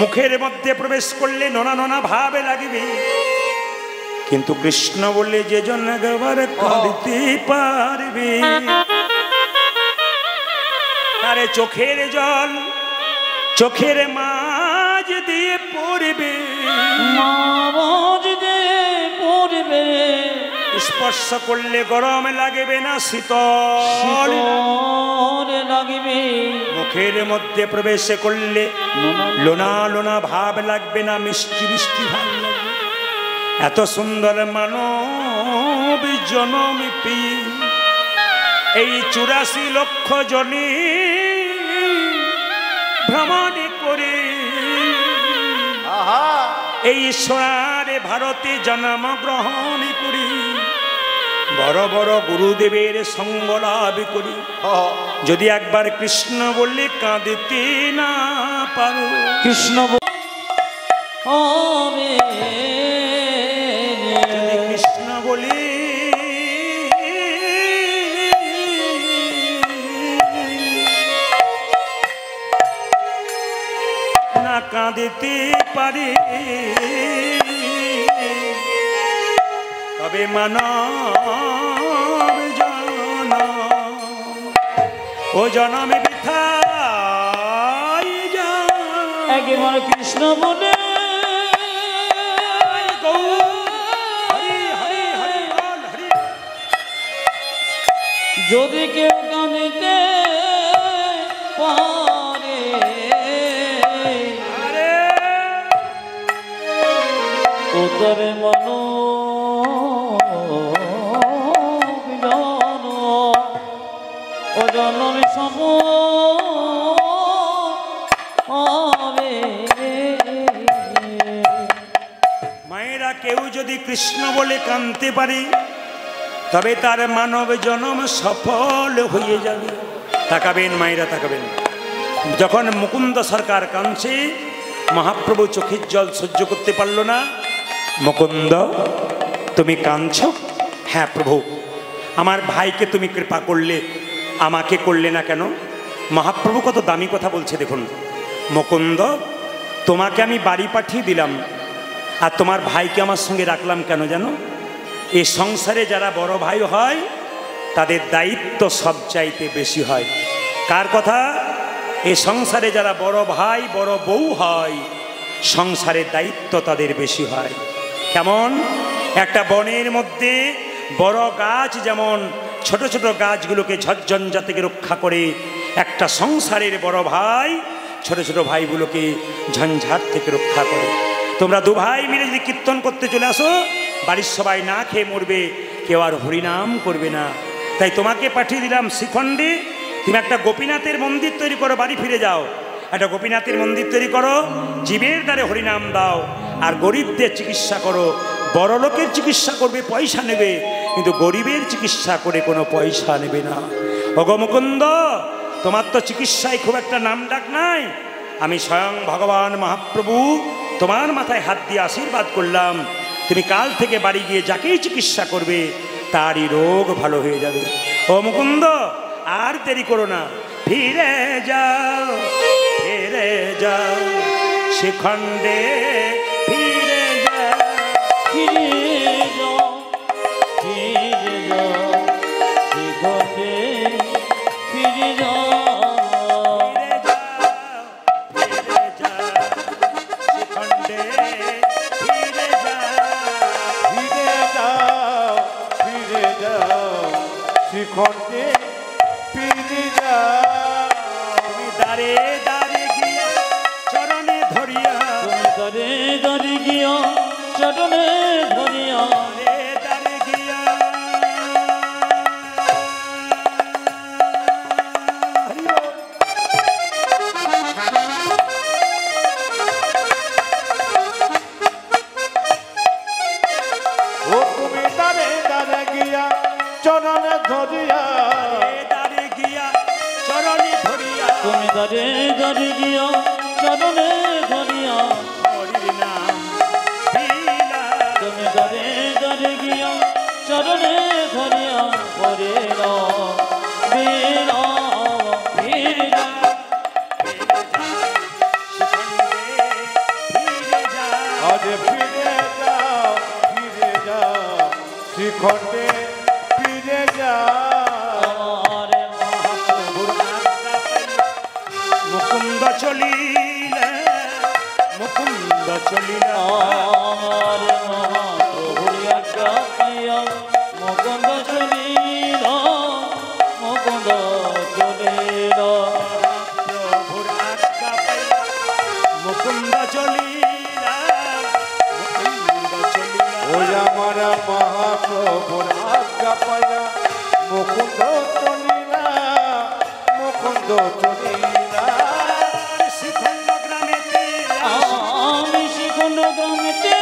মুখের মধ্যে প্রবেশ করলে নোনা নোনা ভাবে লাগবে। কিন্তু কৃষ্ণ বলে যে জন একবার কাঁদতে পারবে, আরে চোখের জল চোখের মাঝ দিয়ে পড়বে, মাঝ দিয়ে পড়বে। স্পর্শ করলে গরম লাগবে না, শীতল লাগবে। মুখের মধ্যে প্রবেশ করলে লোনা লোনা ভাব লাগবে না, মিষ্টি মিষ্টি ভাব লাগবে। এত সুন্দর মানব জনম পেয়ে এই 84 লক্ষ জনে ভ্রমণ করে এই সোনারে ভারতে জন্ম গ্রহণ করি, বড় বড় গুরুদেবের সঙ্গ লাভ করি। যদি একবার কৃষ্ণ বললে কাঁদতে না পারো, কৃষ্ণ হবে, যদি কৃষ্ণ বলি না কাঁদতে পারে, তবে মানব জনম ও জনমে বৃথায় যায়। একবার কৃষ্ণ বলে হরি হরি হরি বল, হরি। যদি কেউ কাঁদিতে পারে, আরে উত্তরে মনো ও জনমে সম হবে। মায়েরা, কেউ যদি কৃষ্ণ বলে কাঁদতে পারে, তবে তার মানব জন্ম সফল হয়ে যাবে। তাকাবেন মায়েরা, তাকাবেন। যখন মুকুন্দ সরকার কাঁদছে, মহাপ্রভু চোখের জল সহ্য করতে পারল না। মুকুন্দ, তুমি কাঁদছ? হ্যাঁ প্রভু, আমার ভাইকে তুমি কৃপা করলে, আমাকে করলে না কেন? মহাপ্রভু কত দামি কথা বলছে দেখুন। মুকুন্দ, তোমাকে আমি বাড়ি পাঠিয়ে দিলাম, আর তোমার ভাইকে আমার সঙ্গে রাখলাম কেন জানো? এই সংসারে যারা বড় ভাই হয় তাদের দায়িত্ব সবচাইতে বেশি হয়। কার কথা? এই সংসারে যারা বড় ভাই বড় বউ হয়, সংসারের দায়িত্ব তাদের বেশি হয়। কেমন? একটা বনের মধ্যে বড় গাছ যেমন ছোট ছোট গাছগুলোকে ঝড়ঝঞ্ঝা থেকে রক্ষা করে, একটা সংসারের বড় ভাই ছোট ছোট ভাইগুলোকে ঝঞ্ঝাট থেকে রক্ষা করে। তোমরা দু ভাই মিলে যদি কীর্তন করতে চলে আসো, বাড়ির সবাই না খেয়ে মরবে, কেউ আর হরিনাম করবে না। তাই তোমাকে পাঠিয়ে দিলাম শ্রীখণ্ডে। তুমি একটা গোপীনাথের মন্দির তৈরি করো, বাড়ি ফিরে যাও। একটা গোপীনাথের মন্দির তৈরি করো, জীবের দ্বারে হরিনাম দাও, আর গরিবদের চিকিৎসা করো। বড় লোকের চিকিৎসা করবে, পয়সা নেবে, কিন্তু গরিবের চিকিৎসা করে কোনো পয়সা নেবে না। ওগো মুকুন্দ, তোমার তো চিকিৎসায় খুব একটা নাম ডাক নাই। আমি স্বয়ং ভগবান মহাপ্রভু তোমার মাথায় হাত দিয়ে আশীর্বাদ করলাম, তুমি কাল থেকে বাড়ি গিয়ে যাকেই চিকিৎসা করবে তারই রোগ ভালো হয়ে যাবে। ও মুকুন্দ, আর দেরি করো না, ফিরে যাও, ফিরে যাও শ্রীখণ্ডে, ফিরে যাও, ফিরে যাও, ফিরে যাও শ্রীখণ্ডে, ফিরে যাও, ফিরে যাও শ্রীখণ্ডে, ফিরে যাও, ফিরে যাও শ্রীখণ্ডে, ফিরে যাও। তুমি দাঁড়ে দাঁড়ে গিয়া চরণে ধরিয়া, তুমি দাঁড়ে দাঁড়ে গিয়া চরণে ধরিয়া, দাঁড়ে দাঁড়ে গিয়া হরি বল। ও তুমি দাঁড়ে দাঁড়ে গিয়া চরণে ধরিয়া, দাঁড়ে গিয়া চরণে ধরিয়া, তুমি দাঁড়ে দাঁড়ে গিয়া চরণে ধরিয়া, হরির নাম দিলা, তুমি দাঁড়ে দাঁড়ে গিয়া চরণে ধরিয়া, হরে রাম বীর বীর আরে ফিরে যাও, ফিরে যাও শ্রীখণ্ডে, ফিরে যাও। হরে মহাপ্রভুর মুকুন্দ চলিলে, মুকুন্দ চলিলে, হরে মহাপ্রভুর আজ্ঞা পাইয়া মুকুন্দ চলিল, মুকুন্দ চলিল, প্রভুর আজ্ঞা পাইয়া মুকুন্দ চলিলা, মুকুন্দ চলিলা। ওই আমার মহাপ্রভুর আজ্ঞা পাইয়া মুকুন্দ চলিলা, মুকুন্দ চলিলা। শ্রীখণ্ড গ্রামেতে আমি শ্রীখণ্ড গ্রামেতে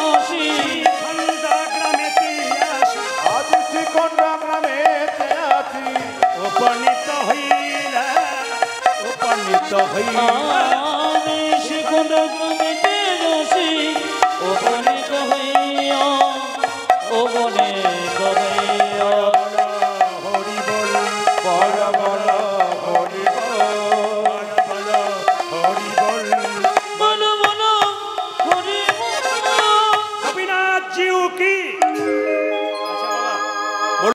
আসি, শ্রীখণ্ড গ্রামেতে আসি, আজ শ্রীখণ্ড গ্রামেতে আছি, উপনীত হইলা, উপনীত হইলা। আমি শ্রীখণ্ড গ্রামে